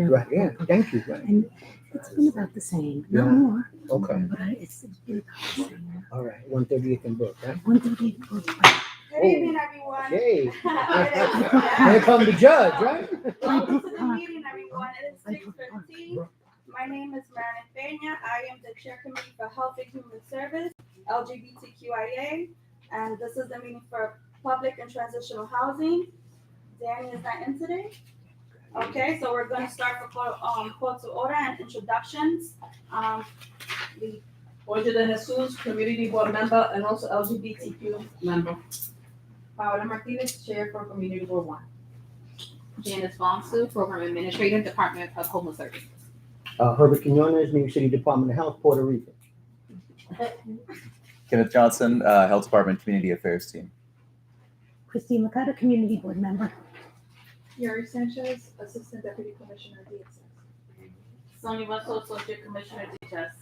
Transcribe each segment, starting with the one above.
here. Right, yeah, thank you, right. And it's been about the same, not Yeah. more, Okay, but it's been about the same. all right, 138th and Brook, right? 138 books. Good evening, everyone. Okay, Yeah. here come the judge, right? Welcome to the meeting, everyone. It is 6:15. My name is Marilyn Peña. I am the Chair Committee for Health and Human Service, LGBTQIA, and this is the meeting for Public and Transitional Housing. Danny is not in today. Okay, so we're going to start for call to order and introductions. The Oye de Jesus, Community Board Member, and also LGBTQ member. Paola Martinez, Chair for Community Board 1. Janice Bonsu, Program Administrator, Department of Homeless Services. Herbert Quinones, New York City Department of Health, Puerto Rico. Kenneth Johnson, Health Department Community Affairs Team. Christine Makata, Community Board Member. Yuri Sanchez, Assistant Deputy Commissioner, DSS. Sonia Russell, Associate Commissioner, DHS.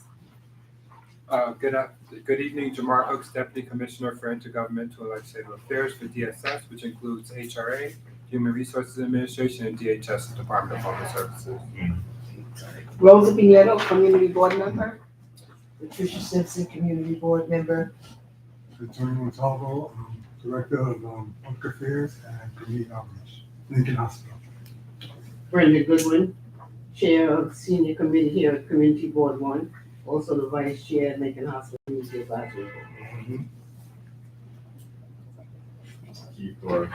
Good evening, Jamar Hooks, Deputy Commissioner for Intergovernmental and Legislative Affairs for DSS, which includes HRA, Human Resources Administration, and DHS, Department of Homeless Services. Rosa Pinedo, Community Board Member. Patricia Simpson, Community Board Member. Attorney Montalvo, Director of Public Affairs and Community Outreach, Lincoln Hospital. Brenda Goodwin, Chair of Senior Committee here at Community Board 1. Also the Vice Chair at Lincoln Hospital Community Advisory Board. Keith or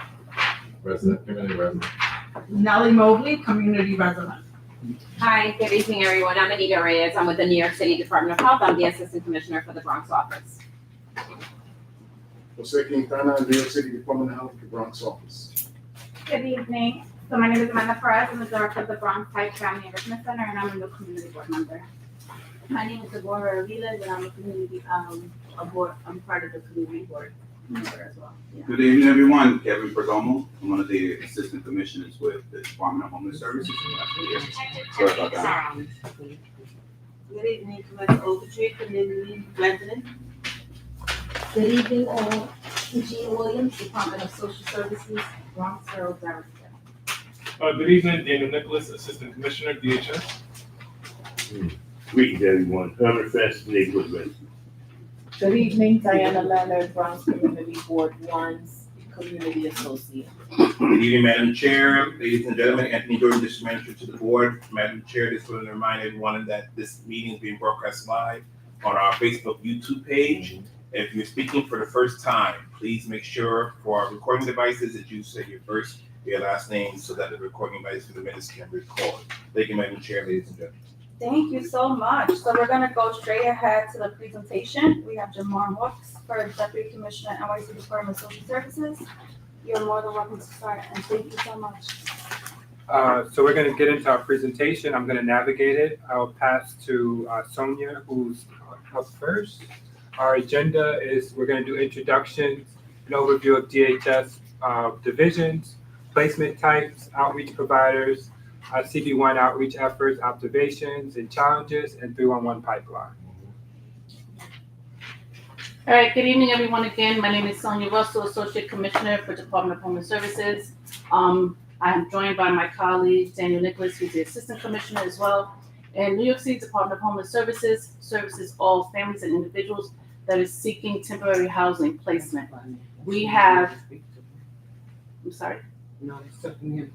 resident, community resident. Nellie Mobley, Community Resident. Hi, good evening, everyone. I'm Anita Reyes. I'm with the New York City Department of Health. I'm the Assistant Commissioner for the Bronx office. Jose Quintana, New York City Department of Health, the Bronx office. Good evening. So my name is Amanda Perez. I'm the Director of the Bronx Heights Family Enrichment Center, and I'm a new Community Board Member. My name is Deborah Aviles, and I'm a community, I'm part of the Community Board member as well. Yeah. Good evening, everyone. Kevin Perdomo. I'm one of the Assistant Commissioners with the Department of Homeless Services. Sorry about that. Good evening, Commissioner Ogletree, Community Resident. Good evening, all. Eugene Williams, Department of Social Services, Bronx Borough Director. Good evening, Daniel Nicholas, Assistant Commissioner, DHS. Greetings, everyone. Herman Francis, Neighborhood Resident. Good evening, Diana Leonard, Bronx Community Board 1's Community Associate. Good evening, Madam Chair, ladies and gentlemen. Anthony Jordan, District Manager to the Board. Madam Chair, just want to remind everyone that this meeting is being broadcast live on our Facebook YouTube page. If you're speaking for the first time, please make sure for our recording devices that you say your last name, so that the recording device for the minutes can record. Thank you, Madam Chair, ladies and gentlemen. Thank you so much. So we're going to go straight ahead to the presentation. We have Jamar Hooks for Deputy Commissioner, NYC Department of Social Services. You're more than welcome to start, and thank you so much. So we're going to get into our presentation. I'm going to navigate it. I'll pass to Sonia, who's up first. Our agenda is we're going to do introductions, an overview of DHS divisions, placement types, outreach providers, CB1 outreach efforts, observations and challenges, and 311 pipeline. All right, good evening, everyone. Again, my name is Sonia Russell, Associate Commissioner for Department of Homeless Services. I am joined by my colleague, Daniel Nicholas, who's the Assistant Commissioner as well. And New York City Department of Homeless Services services all families and individuals that is seeking temporary housing placement. We have, I'm sorry? No, it's something here.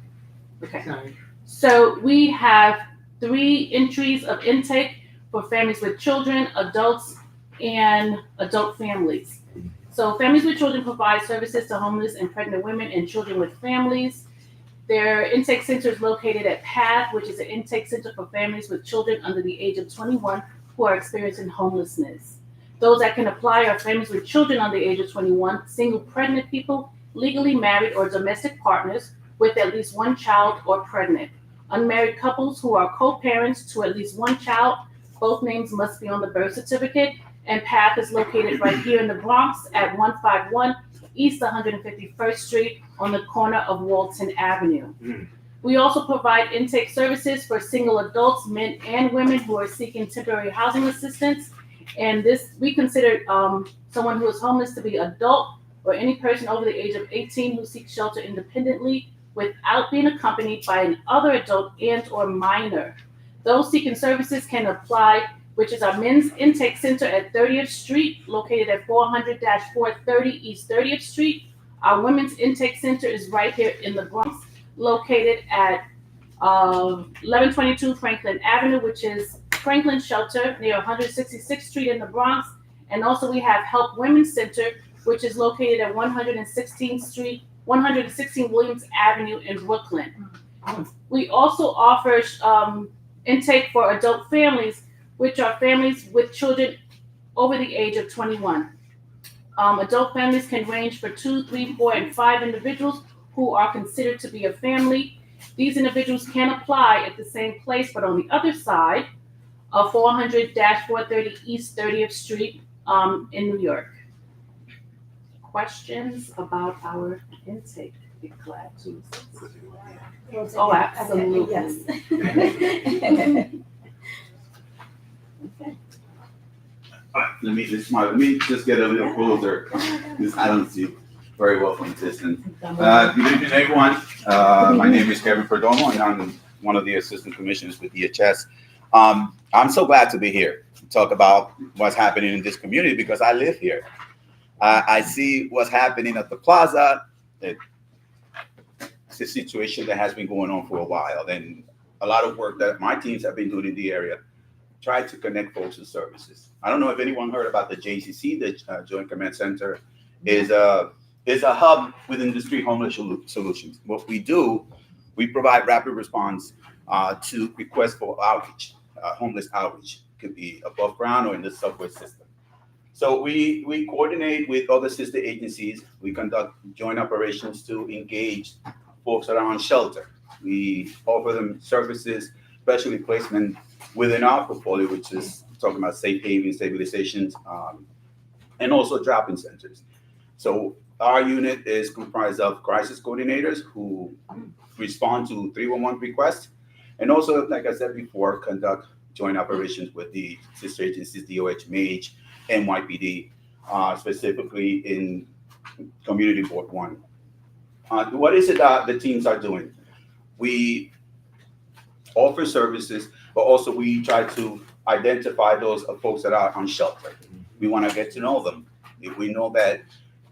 Okay. Sorry. So we have 3 entries of intake for families with children, adults, and adult families. So families with children provide services to homeless and pregnant women and children with families. Their intake center is located at PATH, which is an intake center for families with children under the age of 21 who are experiencing homelessness. Those that can apply are families with children under the age of 21, single pregnant people, legally married or domestic partners with at least 1 child or pregnant, unmarried couples who are co-parents to at least 1 child. Both names must be on the birth certificate, and PATH is located right here in the Bronx at 151 East 151st Street on the corner of Walton Avenue. We also provide intake services for single adults, men and women who are seeking temporary housing assistance. And this, we consider someone who is homeless to be adult or any person over the age of 18 who seeks shelter independently without being accompanied by an other adult and or minor. Those seeking services can apply, which is our men's intake center at 30th Street, located at 400-430 East 30th Street. Our women's intake center is right here in the Bronx, located at 1122 Franklin Avenue, which is Franklin Shelter near 166th Street in the Bronx. And also we have Help Women's Center, which is located at 116 Williams Avenue in Brooklyn. We also offer intake for adult families, which are families with children over the age of 21. Adult families can range for 2, 3, 4, and 5 individuals who are considered to be a family. These individuals can apply at the same place, but on the other side of 400-430 East 30th Street in New York. Questions about our intake? Be glad to. Oh, absolutely. Yes. Let me just get a little closer, because I don't see very well from distance. Good evening, everyone. My name is Kevin Perdomo, and I'm one of the assistant commissioners with DHS. I'm so glad to be here to talk about what's happening in this community because I live here. I see what's happening at the plaza. It's a situation that has been going on for a while, and a lot of work that my teams have been doing in the area, try to connect folks to services. I don't know if anyone heard about the JCC, the Joint Command Center, is a hub within the street homeless solutions. What we do, we provide rapid response to requests for outreach, homeless outreach. It could be above ground or in the subway system. So we coordinate with other sister agencies. We conduct joint operations to engage folks that are on shelter. We offer them services, especially placement within our portfolio, which is talking about safe haven, stabilizations, and also drop-in centers. So our unit is comprised of crisis coordinators who respond to 311 requests, and also, like I said before, conduct joint operations with the sister agencies, DOH, MAGE, NYPD, specifically in Community Board 1. What is it that the teams are doing? We offer services, but also we try to identify those folks that are on shelter. We want to get to know them. If we know that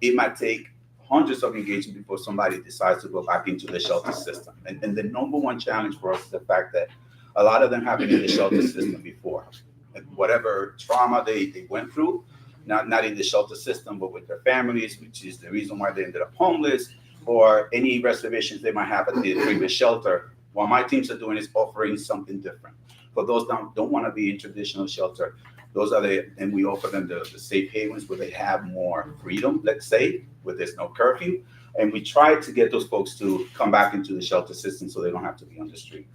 it might take hundreds of engagements before somebody decides to go back into the shelter system. And the number one challenge for us is the fact that a lot of them have been in the shelter system before. And whatever trauma they went through, not in the shelter system, but with their families, which is the reason why they ended up homeless, or any reservations they might have at the previous shelter. What my teams are doing is offering something different. For those that don't want to be in traditional shelter, and we offer them the safe havens where they have more freedom, let's say, where there's no curfew. And we try to get those folks to come back into the shelter system so they don't have to be on the street.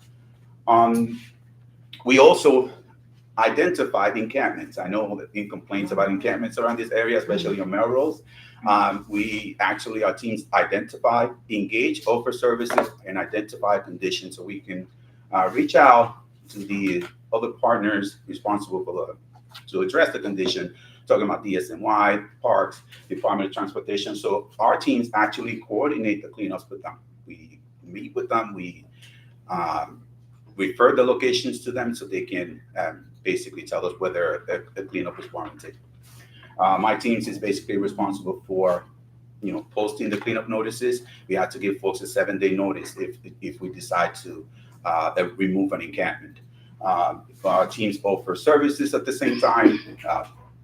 We also identified encampments. I know that in complaints about encampments around this area, especially on Melrose. Our teams identify, engage, offer services, and identify conditions so we can reach out to the other partners responsible to address the condition, talking about DSNY, parks, Department of Transportation. So our teams actually coordinate the cleanups with them. We meet with them, we refer the locations to them so they can basically tell us whether a cleanup is warranted. My teams is basically responsible for, posting the cleanup notices. We have to give folks a 7-day notice if we decide to remove an encampment. Our teams offer services at the same time.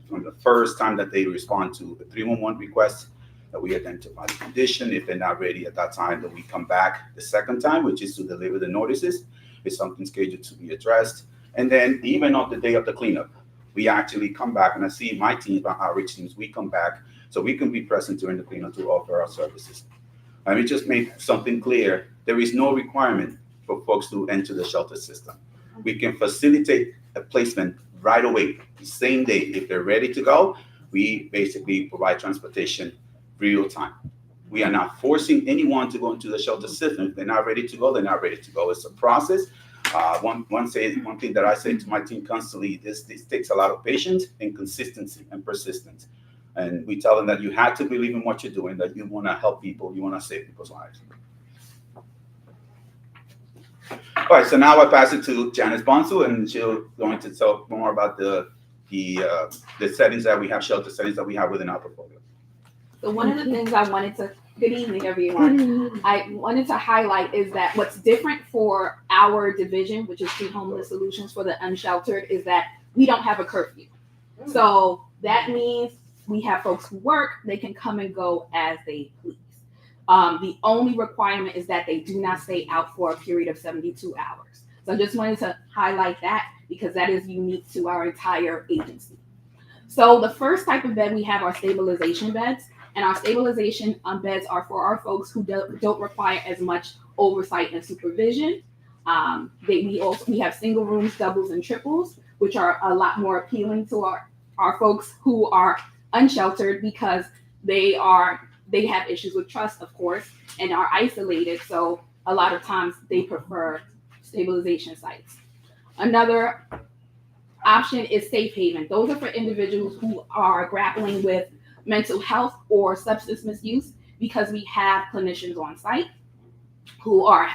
From the first time that they respond to the 311 request, that we identify the condition. If they're not ready at that time, then we come back the second time, which is to deliver the notices. If something's scheduled to be addressed. And then even on the day of the cleanup, we actually come back, and I see my teams, my outreach teams, we come back so we can be present during the cleanup to offer our services. Let me just make something clear. There is no requirement for folks to enter the shelter system. We can facilitate a placement right away, the same day. If they're ready to go, we basically provide transportation real time. We are not forcing anyone to go into the shelter system. If they're not ready to go, they're not ready to go. It's a process. One thing that I say to my team constantly, this takes a lot of patience and consistency and persistence. And we tell them that you have to believe in what you're doing, that you want to help people, you want to save people's lives. All right, so now I pass it to Janice Bonsu, and she'll going to talk more about the settings that we have, shelter settings that we have within our portfolio. So one of the things I wanted to, good evening, everyone. I wanted to highlight is that what's different for our division, which is Street Homeless Solutions for the Unsheltered, is that we don't have a curfew. So that means we have folks who work, they can come and go as they please. The only requirement is that they do not stay out for a period of 72 hours. So I just wanted to highlight that because that is unique to our entire agency. So the first type of bed we have are stabilization beds. And our stabilization beds are for our folks who don't require as much oversight and supervision. We have single rooms, doubles, and triples, which are a lot more appealing to our folks who are unsheltered because they have issues with trust, of course, and are isolated. So a lot of times they prefer stabilization sites. Another option is safe haven. Those are for individuals who are grappling with mental health or substance misuse because we have clinicians on site who are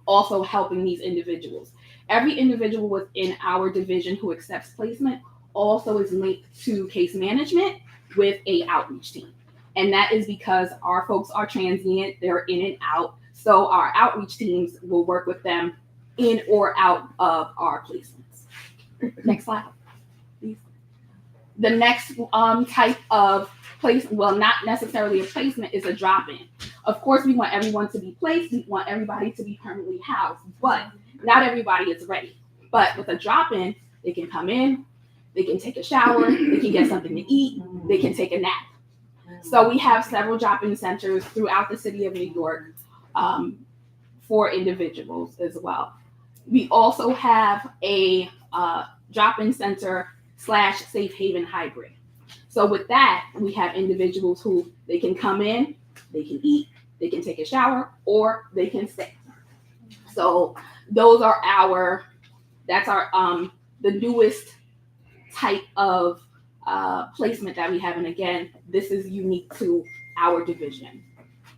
also helping these individuals. Every individual within our division who accepts placement also is linked to case management with a outreach team. And that is because our folks are transient, they're in and out. So our outreach teams will work with them in or out of our placements. Next slide, please. The next type of well, not necessarily a placement, is a drop-in. Of course, we want everyone to be placed. We want everybody to be permanently housed, but not everybody is ready. But with a drop-in, they can come in, they can take a shower, they can get something to eat, they can take a nap. So we have several drop-in centers throughout the city of New York for individuals as well. We also have a drop-in center / safe haven hybrid. So with that, we have individuals who they can come in, they can eat, they can take a shower, or they can stay. So those are that's our the newest type of placement that we have. And again, this is unique to our division.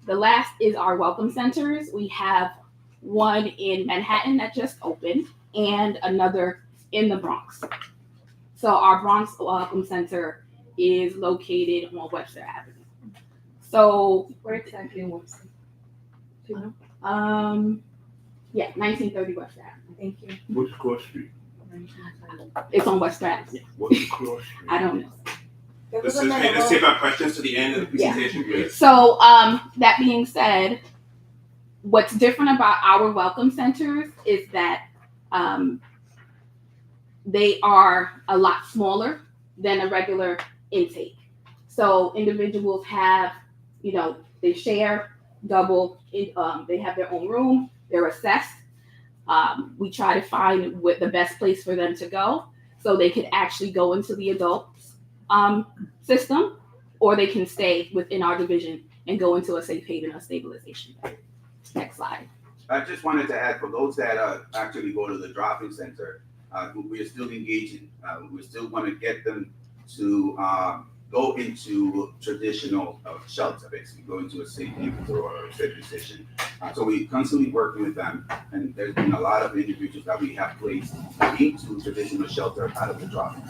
The last is our welcome centers. We have one in Manhattan that just opened and another in the Bronx. So our Bronx Welcome Center is located on Webster Avenue. So Where exactly in Webster? Do you know? 1930 Webster Avenue. Thank you. What's cross street? It's on Webster Avenue. What's cross street? I don't know. Let's save our questions to the end of the presentation, please. So that being said, what's different about our welcome centers is that they are a lot smaller than a regular intake. So individuals have, they share double, they have their own room, they're assessed. We try to find the best place for them to go so they could actually go into the adult system, or they can stay within our division and go into a safe haven or stabilization. Next slide. I just wanted to add, for those that actually go to the drop-in center, we are still engaging. We still want to get them to go into traditional shelter, basically go into a safe haven or a stabilization. So we constantly working with them, and there's been a lot of individuals that we have placed into traditional shelter out of the drop-in.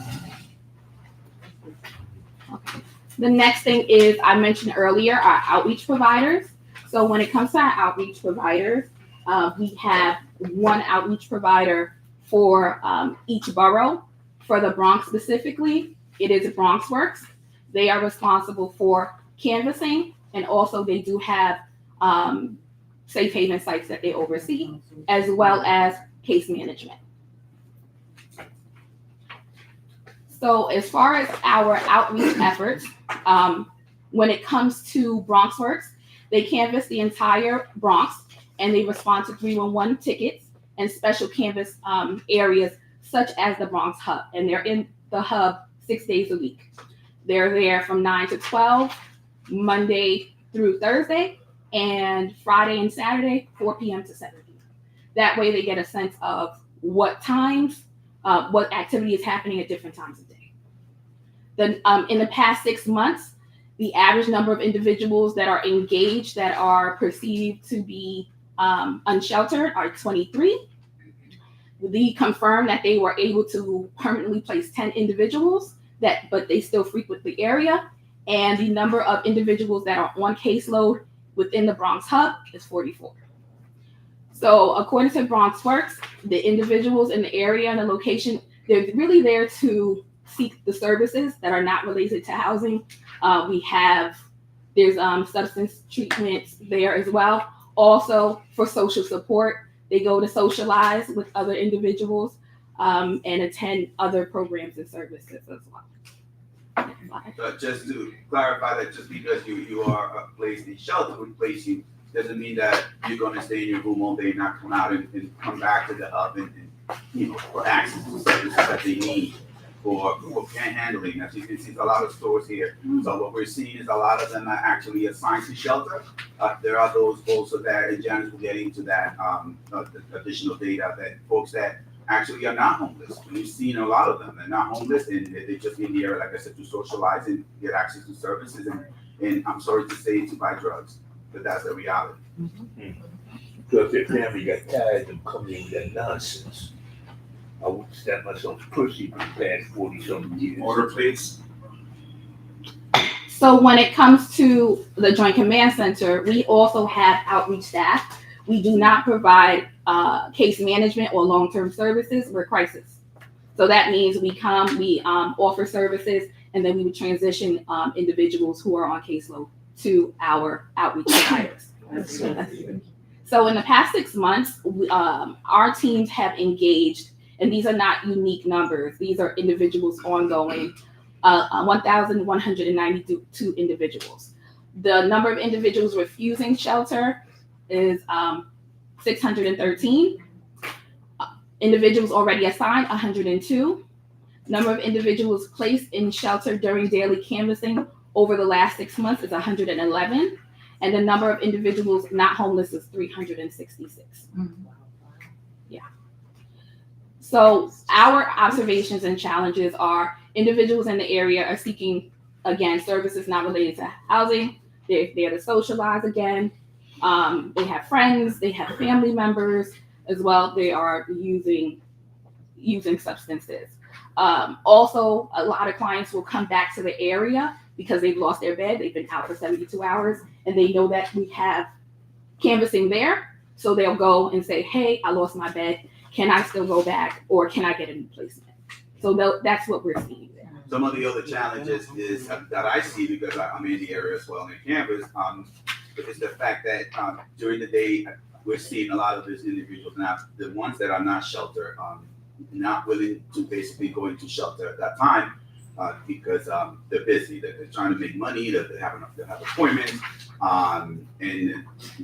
Okay. The next thing is, I mentioned earlier, our outreach providers. So when it comes to our outreach providers, we have one outreach provider for each borough. For the Bronx specifically, it is BronxWorks. They are responsible for canvassing, and also they do have safe haven sites that they oversee, as well as case management. So as far as our outreach efforts, when it comes to BronxWorks, they canvass the entire Bronx, and they respond to 311 tickets and special canvas areas such as the Bronx Hub. And they're in the hub 6 days a week. They're there from 9 to 12, Monday through Thursday, and Friday and Saturday, 4 p.m. to 7 p.m. That way they get a sense of what times, what activity is happening at different times of day. Then in the past 6 months, the average number of individuals that are engaged that are perceived to be unsheltered are 23, We confirmed that they were able to permanently place 10 individuals but they still frequent the area. And the number of individuals that are on caseload within the Bronx Hub is 44. So according to Bronx Works, the individuals in the area and the location, they're really there to seek the services that are not related to housing. There's substance treatments there as well. Also for social support, they go to socialize with other individuals and attend other programs and services as well. But just to clarify that just because you are placed in shelter would place you, doesn't mean that you're gonna stay in your room all day, not come out and come back to the hub and for access to services that they need for panhandling. As you can see, there's a lot of stores here. So what we're seeing is a lot of them are actually assigned to shelter. There are those also that, and Janice will get into that, the additional data that folks that actually are not homeless. We've seen a lot of them. They're not homeless and they're just in the area, like I said, to socialize and get access to services and I'm sorry to say, to buy drugs, but that's the reality. Because their family got tired of them coming in with that nonsense. I wouldn't stab myself pussy for the past 40-something years. Order, please. So when it comes to the Joint Command Center, we also have outreach staff. We do not provide case management or long-term services. We're crisis. So that means we come, we offer services, and then we would transition individuals who are on caseload to our outreach providers. So in the past 6 months, our teams have engaged, and these are not unique numbers. These are individuals ongoing, 1,192 individuals. The number of individuals refusing shelter is 613. Individuals already assigned, 102. Number of individuals placed in shelter during daily canvassing over the last 6 months is 111. And the number of individuals not homeless is 366. Yeah. So our observations and challenges are individuals in the area are seeking, again, services not related to housing. They're there to socialize again. They have friends, they have family members as well. They are using substances. Also, a lot of clients will come back to the area because they've lost their bed. They've been out for 72 hours and they know that we have canvassing there. So they'll go and say, hey, I lost my bed. Can I still go back or can I get a new placement? So that's what we're seeing there. Some of the other challenges is that I see because I'm in the area as well in campus, is the fact that during the day we're seeing a lot of these individuals now, the ones that are not sheltered, not willing to basically go into shelter at that time because they're busy, they're trying to make money, they have appointments, and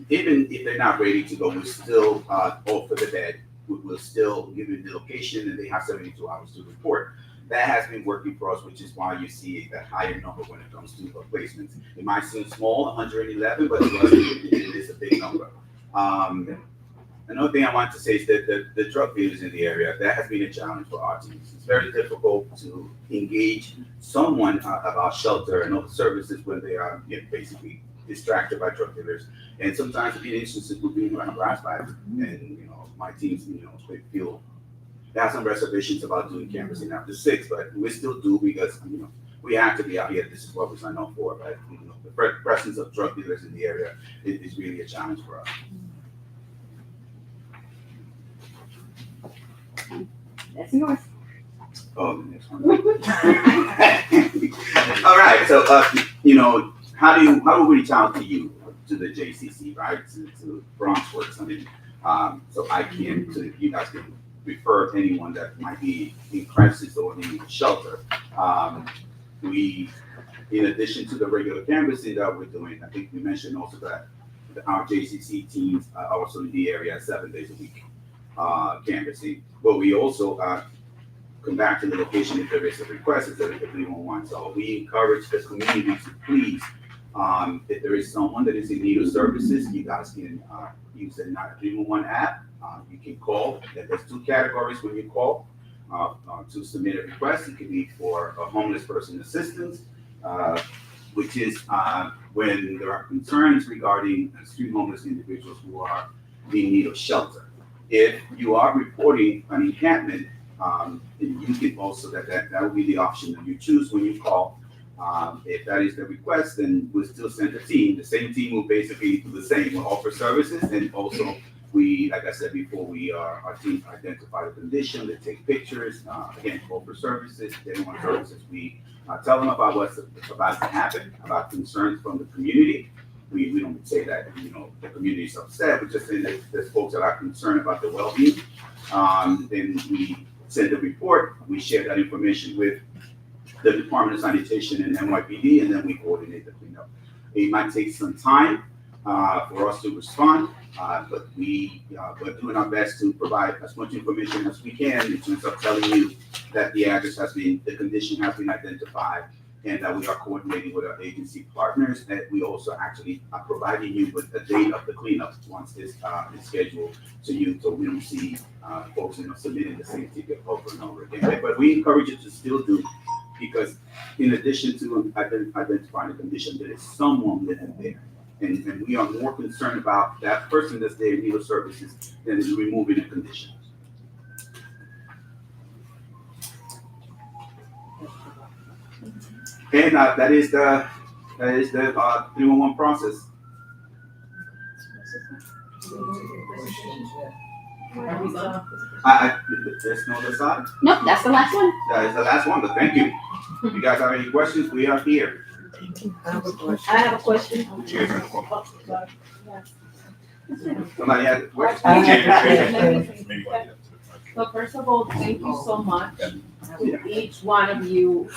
even if they're not ready to go, we still offer the bed. We'll still give you the location, and they have 72 hours to report. That has been working for us, which is why you see that higher number when it comes to placements. It might seem small, 111, but it is a big number. Another thing I want to say is that the drug dealers in the area, that has been a challenge for our teams. It's very difficult to engage someone about shelter and other services when they are basically distracted by drug dealers. And sometimes in instances we're being harassed by them. And my teams, they feel they have some reservations about doing canvassing after 6, but we still do because we have to be out here. This is what we signed up for. But the presence of drug dealers in the area is really a challenge for us. That's yours. Oh, the next one. All right. So, how do we reach out to you, to the JCC, right? To Bronx Works. I mean, so you guys can refer anyone that might be in crisis or in shelter. We, in addition to the regular canvassing that we're doing, I think we mentioned also that our JCC teams are also in the area 7 days a week canvassing. But we also come back to the location if there is a request, if anyone wants. So we encourage the community to please, if there is someone that is in need of services, you guys can use the 911 app. You can call. There's 2 categories when you call to submit a request. It can be for a homeless person assistance, which is when there are concerns regarding street homeless individuals who are in need of shelter. If you are reporting an encampment, then you can also, that will be the option that you choose when you call. If that is the request, then we'll still send a team. The same team will basically do the same. We'll offer services, and also we, like I said before, our team identify the condition, they take pictures, again, offer services. If they want services, we tell them about what's about to happen, about concerns from the community. We don't say that, the community is upset, we just say that there's folks that are concerned about the well-being. Then we send a report, we share that information with the Department of Sanitation and NYPD, and then we coordinate the cleanup. It might take some time for us to respond, but we're doing our best to provide as much information as we can in terms of telling you that the condition has been identified, and that we are coordinating with our agency partners, that we also actually are providing you with the date of the cleanup once this is scheduled to you, so we don't see folks submitting the same ticket over and over again. But we encourage you to still do, because in addition to identifying the condition, there is someone living there. And we are more concerned about that person that's there in need of services than removing a condition. And that is the 311 process. There's no other side? Nope, that's the last one. That is the last one, but thank you. If you guys have any questions, we are here. I have a question. I have a question. Cheers. Somebody has a question? So first of all, thank you so much to each one of you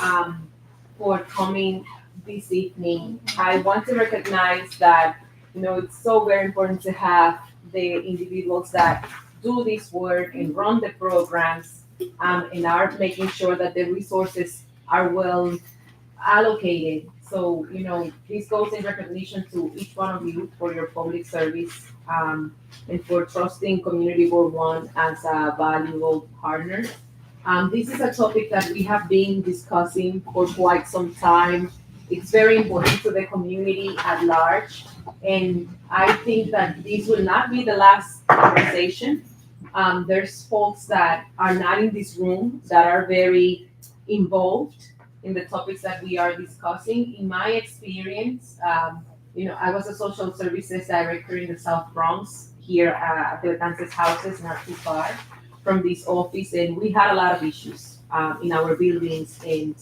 for coming this evening. I want to recognize that, it's so very important to have the individuals that do this work and run the programs and are making sure that the resources are well allocated. So, this goes in recognition to each one of you for your public service and for trusting Community Board One as a valuable partner. This is a topic that we have been discussing for quite some time. It's very important to the community at large. And I think that this will not be the last conversation. There's folks that are not in this room that are very involved in the topics that we are discussing. In my experience, I was a social services director in the South Bronx here at the Kansas houses, not too far from this office, and we had a lot of issues in our buildings. And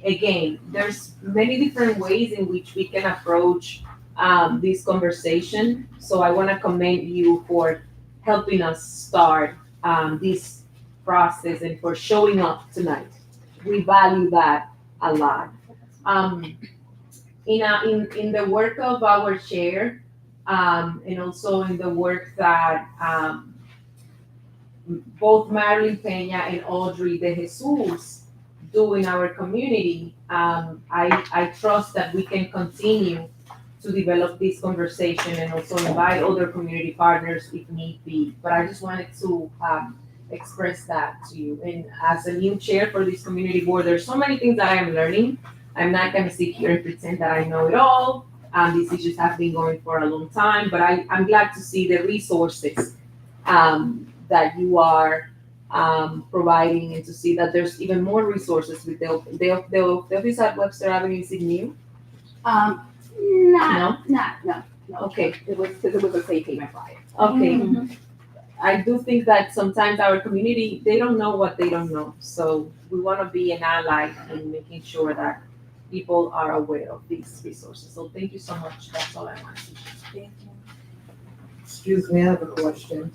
again, there's many different ways in which we can approach this conversation. So I want to commend you for helping us start this process and for showing up tonight. We value that a lot. In the work of our chair, and also in the work that both Marilyn Peña and Audrey De Jesus do in our community, I trust that we can continue to develop this conversation and also invite other community partners if need be. But I just wanted to express that to you. And as a new chair for this community board, there's so many things that I am learning. I'm not going to sit here and pretend that I know it all. These issues have been going for a long time, but I'm glad to see the resources that you are providing, and to see that there's even more resources with the office at Webster Avenue. Is it new? No. Okay. It was because it was a safe haven prior. Okay. Mhm. I do think that sometimes our community, they don't know what they don't know. So we want to be an ally in making sure that people are aware of these resources. So thank you so much. That's all I want to say. Thank you. Excuse me, I have a question.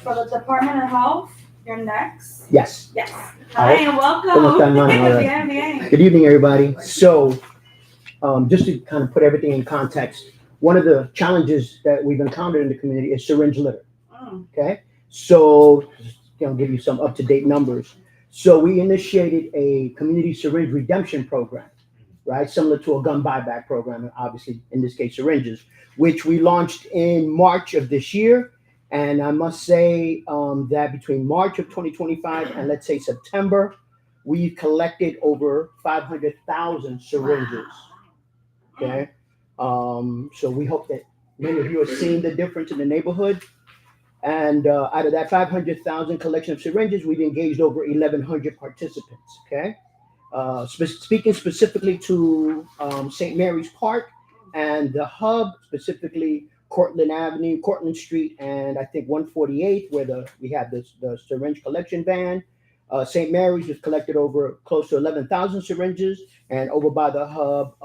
For the Department of Health, you're next. Yes. Yes. Hi and welcome. ¿Cómo están, mano? Bien, bien. Good evening, everybody. So, just to kind of put everything in context, one of the challenges that we've encountered in the community is syringe litter. Okay, so give you some up-to-date numbers. So we initiated a community syringe redemption program, right? Similar to a gun buyback program, and obviously in this case syringes, which we launched in March of this year. And I must say that between March of 2025 and let's say September, we've collected over 500,000 syringes. Okay, so we hope that many of you are seeing the difference in the neighborhood. And out of that 500,000 collection of syringes, we've engaged over 1,100 participants. Okay, speaking specifically to St. Mary's Park and the hub, specifically Cortlandt Avenue, Cortlandt Street, and I think 148th, where we have the syringe collection van. St. Mary's has collected over close to 11,000 syringes, and over by the hub,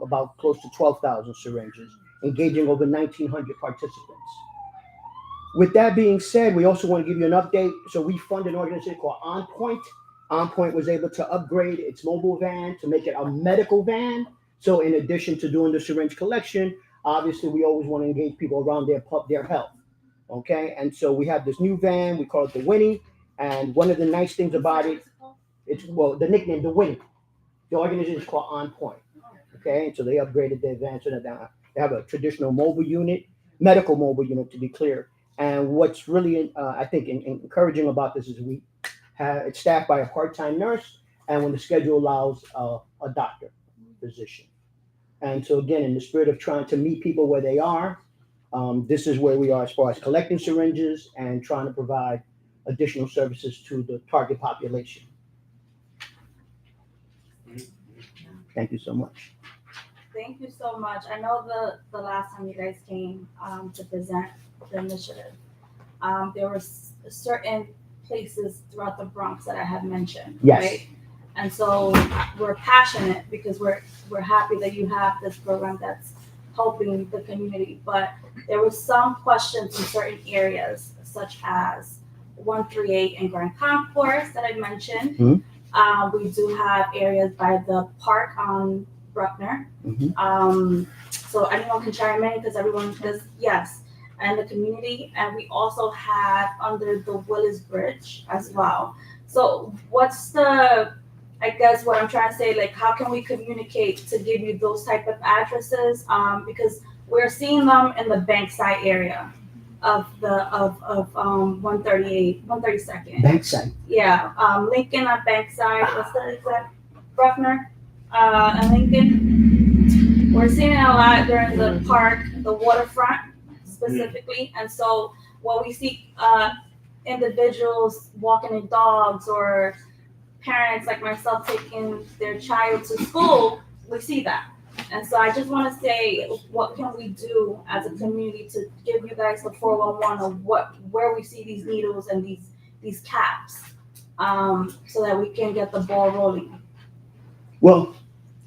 about close to 12,000 syringes, engaging over 1,900 participants. With that being said, we also want to give you an update. So we fund an organization called On Point. On Point was able to upgrade its mobile van to make it a medical van. So in addition to doing the syringe collection, obviously we always want to engage people around their health. Okay, and so we have this new van. We call it the Winnie. And one of the nice things about it, the nickname, the Winnie. The organization is called On Point. Okay, and so they upgraded their van so that they have a traditional mobile unit, medical mobile unit to be clear. And what's really, I think, encouraging about this is it's staffed by a part-time nurse, and when the schedule allows, a doctor, physician. And so again, in the spirit of trying to meet people where they are, this is where we are as far as collecting syringes and trying to provide additional services to the target population. Thank you so much. Thank you so much. I know the last time you guys came to present the initiative, there were certain places throughout the Bronx that I had mentioned, Yes. right? And so we're passionate because we're happy that you have this program that's helping the community. But there were some questions in certain areas, such as 138 and Grand Concourse that I mentioned. Mm-hmm. We do have areas by the park on Bruckner. Mm-hmm. So anyone can chime in because everyone does, yes, and the community. And we also have under the Willis Bridge as well. So what's I guess what I'm trying to say, like, how can we communicate to give you those type of addresses? Because we're seeing them in the Bankside area of 138, 132nd. Bankside. Yeah, Lincoln on Bankside. What's the exact Bruckner? And Lincoln. We're seeing it a lot during the park, the waterfront specifically. And so when we see individuals walking their dogs or parents like myself taking their child to school, we see that. And so I just want to say, what can we do as a community to give you guys the 411 of where we see these needles and these caps, so that we can get the ball rolling. Well,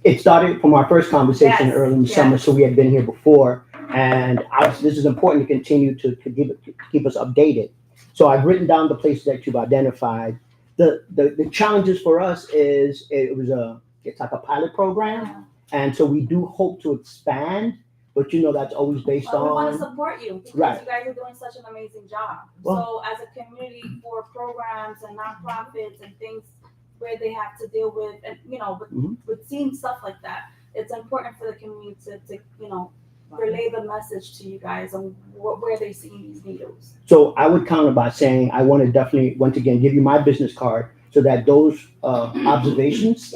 it started from our first conversation early in the summer, so we had been here before, and this is important to continue to keep us updated. So I've written down the places that you've identified. The challenges for us is it's like a pilot program, and so we do hope to expand, but that's always based on. We want to support you because Right. you guys are doing such an amazing job. Well, so as a community for programs and nonprofits and things where they have to deal with, and with seeing stuff like that, it's important for the community to relay the message to you guys on where they're seeing these needles. So I would counter by saying I want to definitely once again give you my business card so that those observations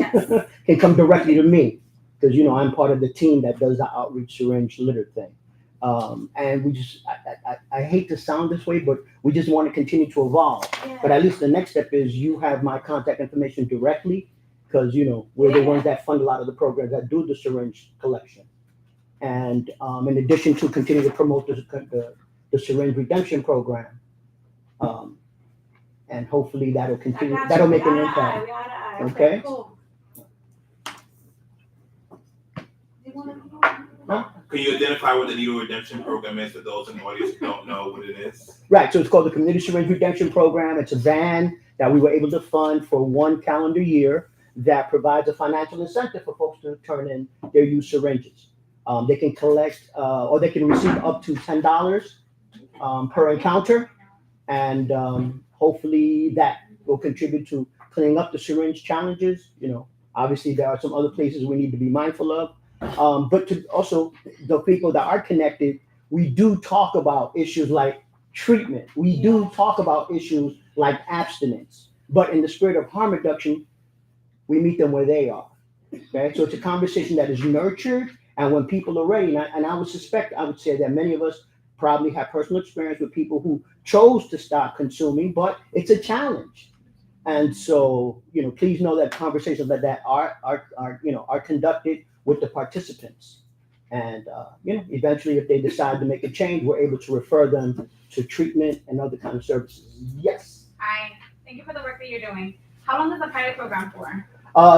can come directly to me, because I'm part of the team that does the outreach syringe litter thing. And we just I hate to sound this way, but we just want to continue to evolve. But at least the next step is you have my contact information directly, because we're the ones that fund a lot of the programs that do the syringe collection. And in addition to continue to promote the syringe redemption program, and hopefully that'll continue. That'll make an impact. Okay. Cool. Can you identify what the needle redemption program is for those in the audience who don't know what it is? Right. So it's called the Community Syringe Redemption Program. It's a van that we were able to fund for 1 calendar year that provides a financial incentive for folks to turn in their used syringes. They can collect or they can receive up to $10 per encounter, and hopefully that will contribute to cleaning up the syringe challenges. Obviously there are some other places we need to be mindful of, but to also the people that are connected, we do talk about issues like treatment. We do talk about issues like abstinence, but in the spirit of harm reduction, we meet them where they are. Okay, so it's a conversation that is nurtured, and when people are ready, and I would say that many of us probably have personal experience with people who chose to stop consuming, but it's a challenge. And so, please know that conversations like that are conducted with the participants. And, eventually if they decide to make a change, we're able to refer them to treatment and other kind of services. Yes. Hi, thank you for the work that you're doing. How long is the pilot program for?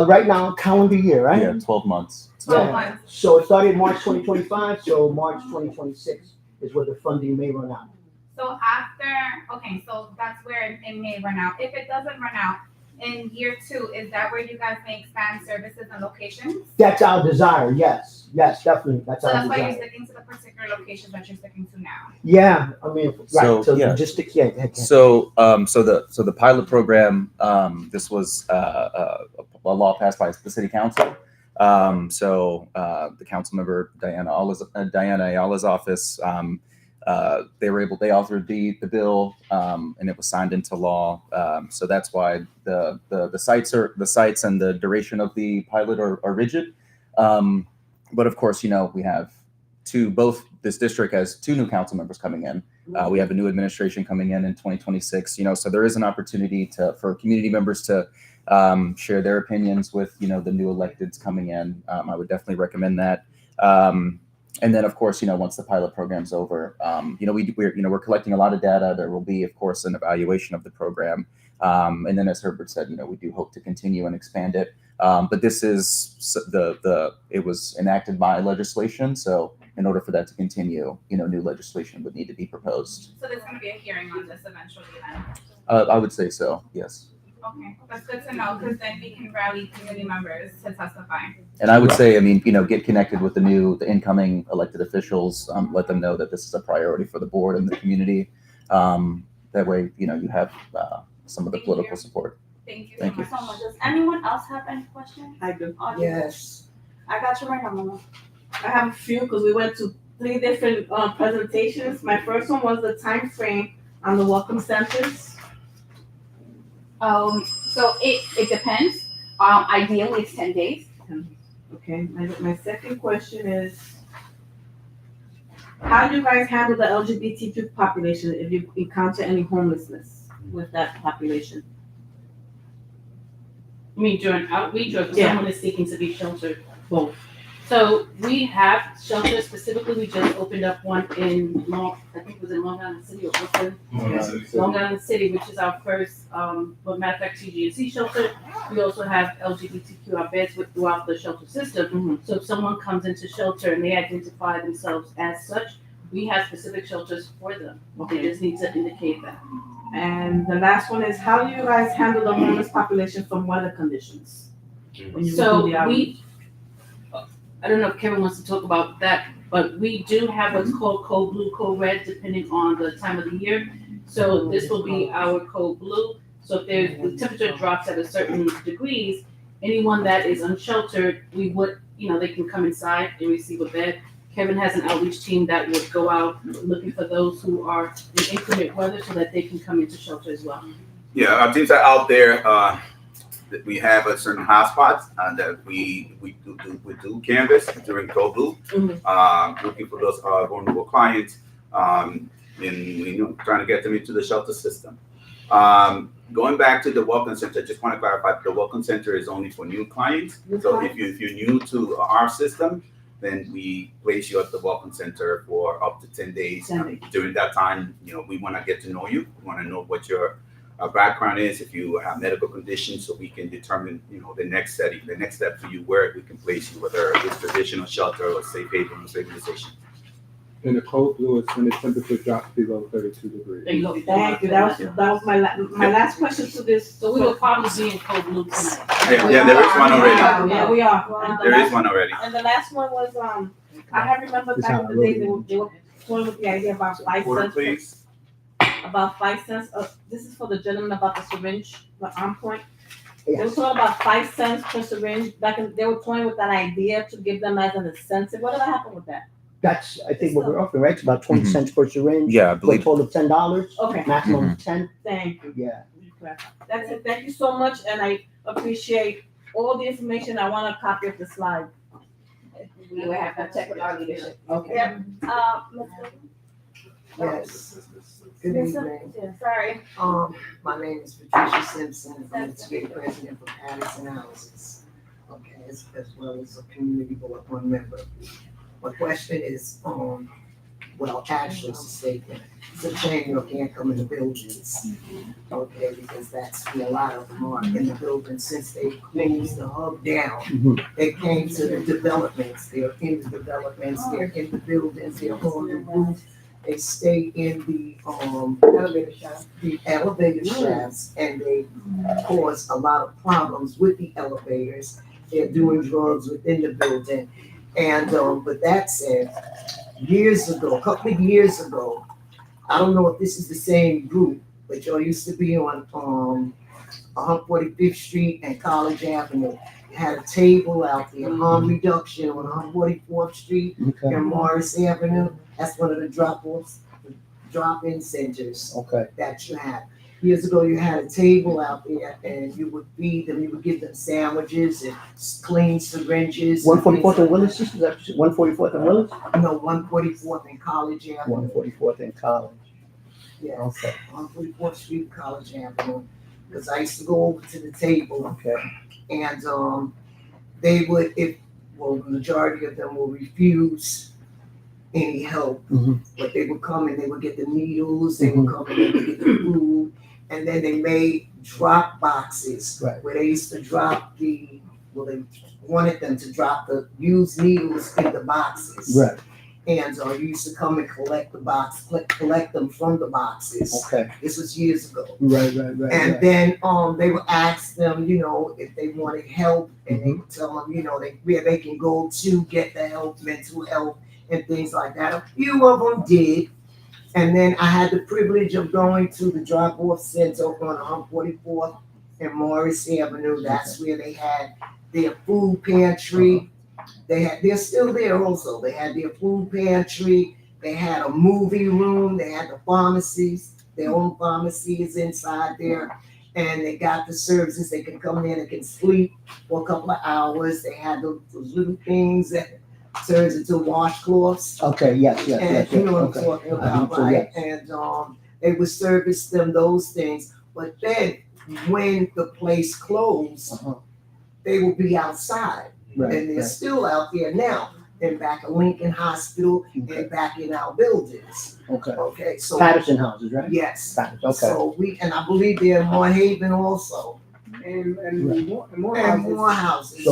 Right now, calendar year, right? Yeah, 12 months. 12 months. So it started March 2025, so March 2026 is where the funding may run out. So so that's where it may run out. If it doesn't run out in year 2, is that where you guys may expand services and locations? That's our desire, yes, definitely, that's So our that's why you're desire. sticking to the particular locations that you're sticking to now? Yeah, I mean, right, so yeah. logistics, yeah. So the pilot program, this was a law passed by the city council. The council member Diana Ayala's office, they authored the bill, and it was signed into law. So that's why the sites and the duration of the pilot are rigid. But of course, we have this district has 2 new council members coming in. We have a new administration coming in 2026. So there is an opportunity for community members to share their opinions with the new electeds coming in. I would definitely recommend that. And then, of course, once the pilot program's over, we're collecting a lot of data. There will be, of course, an evaluation of the program. And then, as Herbert said, we do hope to continue and expand it. But this is it was enacted by legislation. So in order for that to continue, new legislation would need to be proposed. So there's going to be a hearing on this eventually then? I would say so, yes. Okay, that's good to know, because then we can rally community members to testify. And I would say, get connected with the incoming elected officials, let them know that this is a priority for the board and the community. That way, you have some of the political support. Thank you so much. Does anyone else have any questions? I do. Yes. I got you right now, Mama. I have a few because we went to 3 different presentations. My first one was the time frame on the welcome centers. So it depends. Ideally, it's 10 days. Okay. My second question is, how do you guys handle the LGBTQ population if you encounter any homelessness with that population? You mean during outreach, or if someone is seeking to be sheltered? Both. So we have shelters specifically. We just opened up one in Long Island City or Brooklyn. Long Island City, which is our first, matter of fact, TGNC shelter. We also have LGBTQIA beds throughout the shelter system. Mm-hmm. So if someone comes into shelter and they identify themselves as such, we have specific shelters for them. Okay. They just need to indicate that. And the last one is, how do you guys handle the homeless population from weather conditions? When you So do the outreach? I don't know if Kevin wants to talk about that, but we do have what's called code blue, code red, depending on the time of the year. So this will be our code blue. So if the temperature drops at a certain degrees, anyone that is unsheltered, we would, they can come inside and receive a bed. Kevin has an outreach team that would go out looking for those who are in inclement weather so that they can come into shelter as well. Yeah, our teams are out there. We have a certain hotspots that we do canvas during Code Blue, looking for those vulnerable clients, and trying to get them into the shelter system. Going back to the welcome center, just want to clarify: the welcome center is only for new clients. So if you're new to our system, then we place you at the welcome center for up to 10 days. During that time, we want to get to know you. We want to know what your background is, if you have medical conditions, so we can determine, the next step for you, where we can place you, whether it's traditional shelter or safe haven or stabilization. And the code blue is when the temperature drops below 32 degrees. Thank you. That was my last question to this. So we will probably be in code blue tonight. Yeah, there is one already. Yeah, we are. There is one already. And the last one was, I remember back in the day, they were toying with the idea about 5 cents. Please. About 5 cents. This is for the gentleman about the syringe, the arm point. They were talking about 5 cents per syringe. They were toying with that idea to give them as an incentive. Whatever happened with that? That's, I think, what we're offering, right? It's about 20 cents per syringe. Yeah, I For a believe. total of $10. Okay. Maximum of 10. Thank you. Yeah. That's it. Thank you so much, and I appreciate all the information. I want a copy of the slide. We will have to check with our leadership. Okay. Yep. Ms. Yes. Good Ms. evening. Yeah, sorry. My name is Patricia Simpson. I'm the state president for Patterson Houses. Okay, as well as a community board one member. My question is, well, actually, it's a statement. It's a shame you can't come in the buildings. Okay, because that's where a lot of them are in the buildings since they closed the hub down. They came to the developments. They're in the developments. They're in the buildings. They're on the roof. They stay in the elevator shafts, and they cause a lot of problems with the elevators. They're doing drugs within the building. And with that said, years ago, a couple of years ago, I don't know if this is the same group, but y'all used to be on 145th Street and College Avenue. You had a table out there, harm reduction on 144th Street and Morris Avenue. That's one of the drop-in centers that you had. Years ago, you had a table out there, and you would feed them. You would give them sandwiches and clean syringes. 144th and Willis, is that 144th and Willis? No, 144th and College Avenue. 144th and College. Yes. Okay. 144th Street, College Avenue. Because I used to go over to the table. Okay. And they would, the majority of them will refuse any help, but they would come and they would get the needles, they would come and they would get the food, and then they made drop boxes where they used to drop they wanted them to drop the used needles in the boxes. Right. And you used to come and collect the box, collect them from the boxes. Okay. This was years ago. Right. And then they would ask them, if they wanted help, and they would tell them, where they can go to get the help, mental health, and things like that. A few of them did. And then I had the privilege of going to the drop-off center on 144th and Morris Avenue. That's where they had their food pantry. They're still there also. They had their food pantry. They had a movie room. They had the pharmacies. Their own pharmacy is inside there. And they got the services. They can come in and can sleep for a couple of hours. They had those little things that turns into washcloths. Okay, yes. You know what I'm talking about, right? And they would service them those things. But then when the place closed, they would be outside. Right, And they're still out there now. They're back at Lincoln Hospital and back in our buildings. Okay. So Patterson houses, right? Yes. Patterson, okay. So and I believe they're in Moore Haven also. And more houses,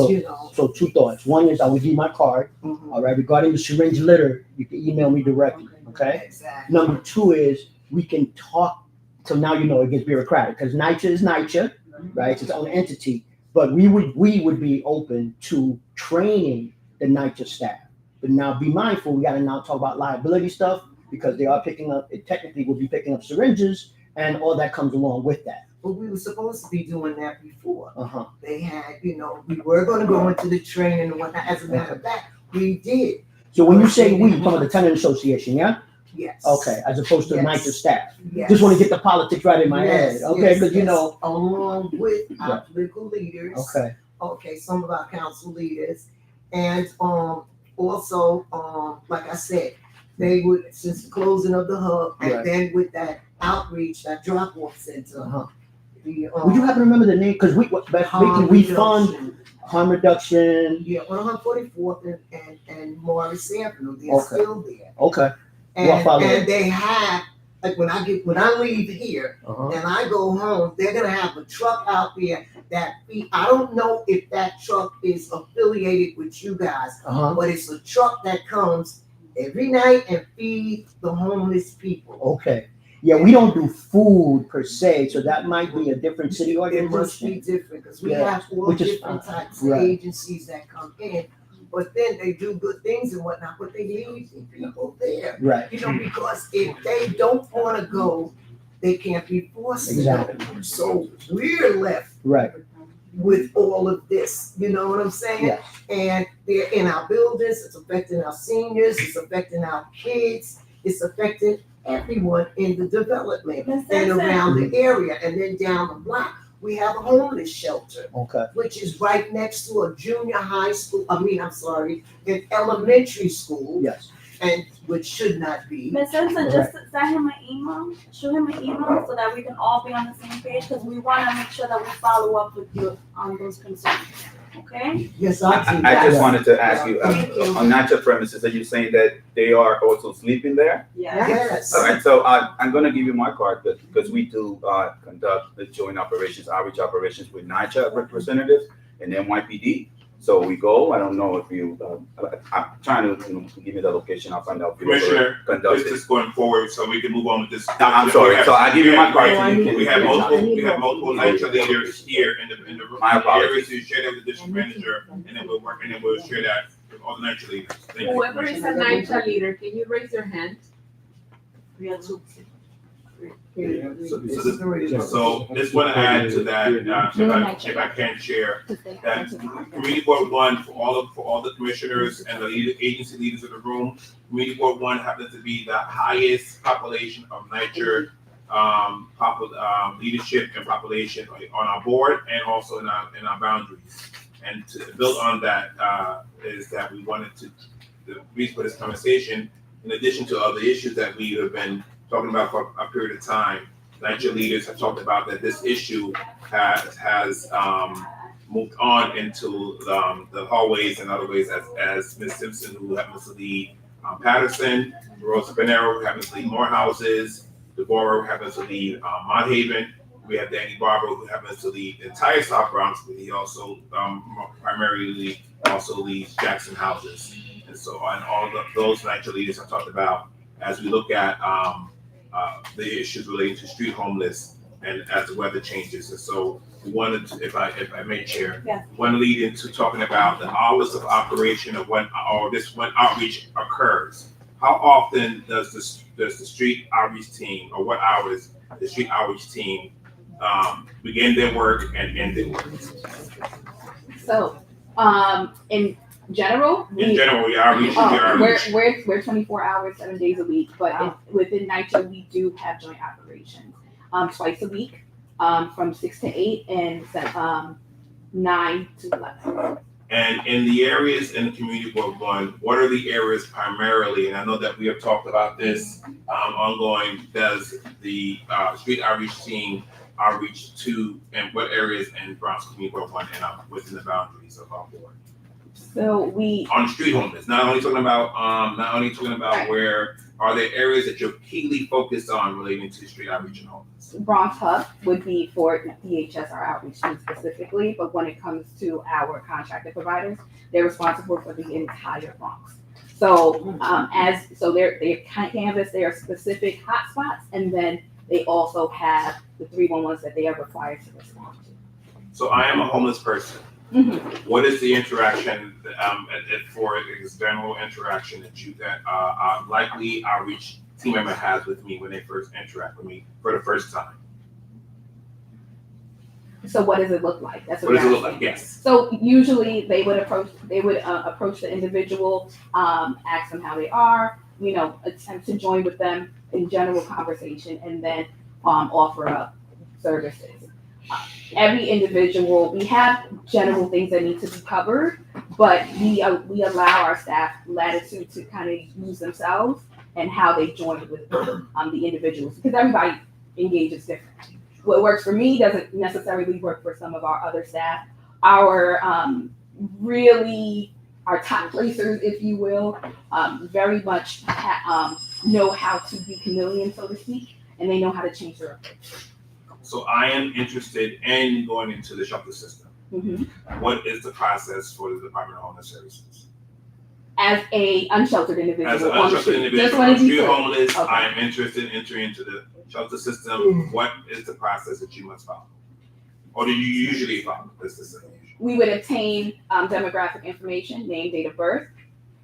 So two thoughts. One is I will give you my card. All right. Regarding the syringe litter, you can email me directly. Okay. Exactly. Number two is we can talk. So now it gets bureaucratic because NYCHA is NYCHA, right? It's its own entity. But we would be open to training the NYCHA staff. But now be mindful. We got to now talk about liability stuff because they are picking up. It technically will be picking up syringes and all that comes along with that. But we were supposed to be doing that before. They had, we were going to go into the training and whatnot. As a matter of fact, we did. So when you say we, you're talking about the tenant association, yeah? Yes. Okay, as opposed to NYCHA staff. Yes. Just want to get the politics right in my head. Okay, because along with our political leaders. Okay, some of our council leaders, and also like I said, they would, since the closing of the hub, and then with that outreach, that drop-off center. Would you happen to remember the name? Because we fund harm reduction. Yeah, 144th and Morris Avenue. They're still there. Okay. And they have, like when I leave here and I go home, they're gonna have a truck out there I don't know if that truck is affiliated with you guys, but it's a truck that comes every night and feeds the homeless people. Okay. Yeah, we don't do food per se, so that might be a different city organization. It must be different because we have all different types of agencies that come in, but then they do good things and whatnot, but they leave people there. Right. Because if they don't want to go, they can't be forced to go. So we're left with all of this, you know what I'm saying? Yes. And they're in our buildings, it's affecting our seniors, it's affecting our kids, it's affecting everyone in the development and around the area, and then down the block we have a homeless shelter, Okay. which is right next to a junior high school, an elementary school. Yes. And which should not be. Ms. Simpson, just send him an email, shoot him an email so that we can all be on the same page, because we want to make sure that we follow up with you on those concerns, okay? Yes, I do. I just wanted to ask you, Thank you. on natural premises, are you saying that they are also sleeping there? Yes. All right, so I'm gonna give you my card, because we do conduct the joint operations, outreach operations with NYCHA representatives and NYPD. So we go, I don't know if you, I'm trying to give me the location, I'll find out. if you ever Commissioner, conduct this it. is going forward, so we can move on with this. No, I'm sorry, so I give you my card. so you can- We have multiple NYCHA leaders here in the room. My apologies. Areas to share that with the district manager, and then we'll work, and then we'll share that with all the NYCHA leaders. Thank you, Whoever is a Commissioner. NYCHA leader, can you raise your hand? So just want to add to that, if I can share, that Community Board One, for all the commissioners and the agency leaders in the room, Community Board One happens to be the highest population of NYCHA leadership and population on our board and also in our boundaries. And to build on that is that we wanted to, the reason for this conversation, in addition to other issues that we have been talking about for a period of time, NYCHA leaders have talked about that this issue has moved on into the hallways and other ways, as Ms. Simpson, who happens to lead Patterson, Rosa Panero, who happens to lead Morehouses, Deborah, who happens to lead Mont Haven. We have Danny Barber, who happens to lead the entire South Bronx, but he also primarily also leads Jackson Houses. And so, and all those NYCHA leaders have talked about as we look at the issues relating to street homeless and as the weather changes. And so we wanted to, if I may, Chair, want to lead into talking about the hours of operation of when outreach occurs. How often does the street outreach team, or what hours the street outreach team begin their work and end their work? So, in general, we outreach. We're 24 hours, 7 days a week, but within NYCHA, we do have joint operations twice a week, from 6 to 8 and 9 to 11. And in the areas in the Community Board One, what are the areas primarily? And I know that we have talked about this ongoing. Does the street outreach team outreach to, and what areas in Bronx Community Board One and within the boundaries of our board? So we on street homeless. Not only talking about where are there areas that you're keenly focused on relating to street outreach and homeless? Bronx Hub would be for DHS, our outreach team specifically, but when it comes to our contracted providers, they're responsible for the entire Bronx. So they canvass their specific hotspots, and then they also have the 311s that they are required to respond to. So I am a homeless person. Mm-hmm. What is the interaction for this general interaction that likely outreach team member has with me when they first interact with me for the first time? So what does it look like? That's what does it look like? Yes. So usually they would approach the individual, ask them how they are, attempt to join with them in general conversation, and then offer up services. Every individual, we have general things that need to be covered, but we allow our staff latitude to kind of use themselves and how they join with the individuals, because everybody engages differently. What works for me doesn't necessarily work for some of our other staff. Our top placers, if you will, very much know how to be chameleon, so to speak, and they know how to change their approach. So I am interested in going into the shelter system. Mm-hmm. What is the process for the Department of Homeless Services? As a unsheltered individual, As an unsheltered individual, on street homeless, okay. I am interested in entering into the shelter system. What is the process that you must follow? Or do you usually follow this system? We would obtain demographic information, name, date of birth.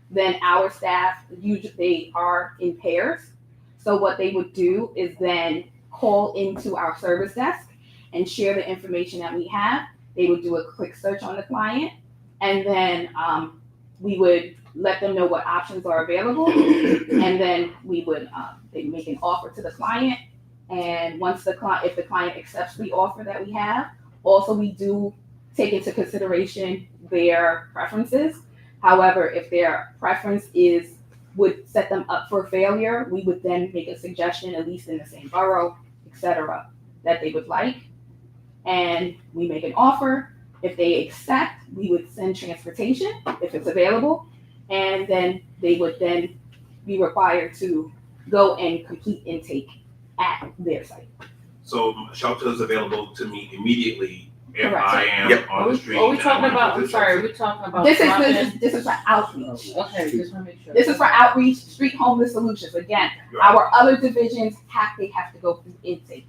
Then our staff, usually they are in pairs. So what they would do is then call into our service desk and share the information that we have. They would do a quick search on the client, and then we would let them know what options are available, and then we would they make an offer to the client. And once if the client accepts the offer that we have, Also, we do take into consideration their preferences. However, if their preference would set them up for failure, we would then make a suggestion, at least in the same borough, etc., that they would like. And we make an offer. If they accept, we would send transportation if it's available. And then they would then be required to go and complete intake at their site. So shelter is available to me immediately if Correct. I am on the street. Are we and I talking wanna about, go to I'm sorry, shelter. we're talking about. This drop-in? is for outreach. Okay, just want to make sure. This is for outreach, street homeless solutions. Again, Right. our other divisions they have to go through intake.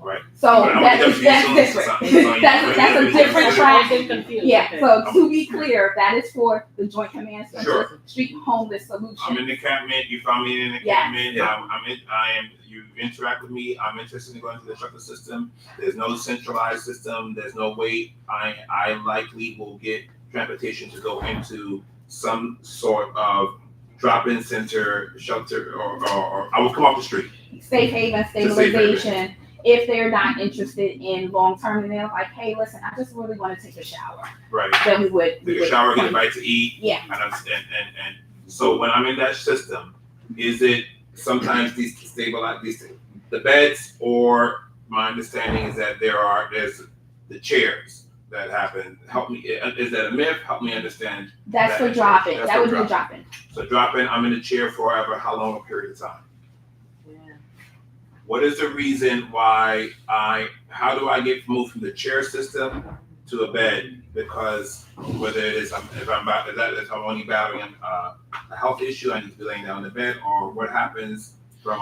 Right. So But I that's want to different. different. That's a different track. Confused. Yeah, Okay. so to be clear, that is for the Joint Command Center, Sure. Street Homeless Solution. I'm in the encampment. You found me in the Yes. encampment. I am. You interact with me. I'm interested in going to the shelter system. There's no centralized system. There's no wait. I likely will get transportation to go into some sort of drop-in center, shelter, or I will come off the street. Safe haven, To safe haven. stabilization. If they're not interested in long-term and they're like, hey, listen, I just really want to take a shower. Right. Then we would. Take a shower, get a bite to eat. Yeah. And so when I'm in that system, is it sometimes these stabilize the beds, or my understanding is that there's the chairs that happen. Help me. Is that a myth? Help me understand. That's for drop-in. That would be a drop-in. So drop-in. I'm in the chair forever. How long a period of time? What is the reason why how do I get moved from the chair system to a bed? Because whether it is, if I'm only battling a health issue, I need to be laying down in the bed, or what happens from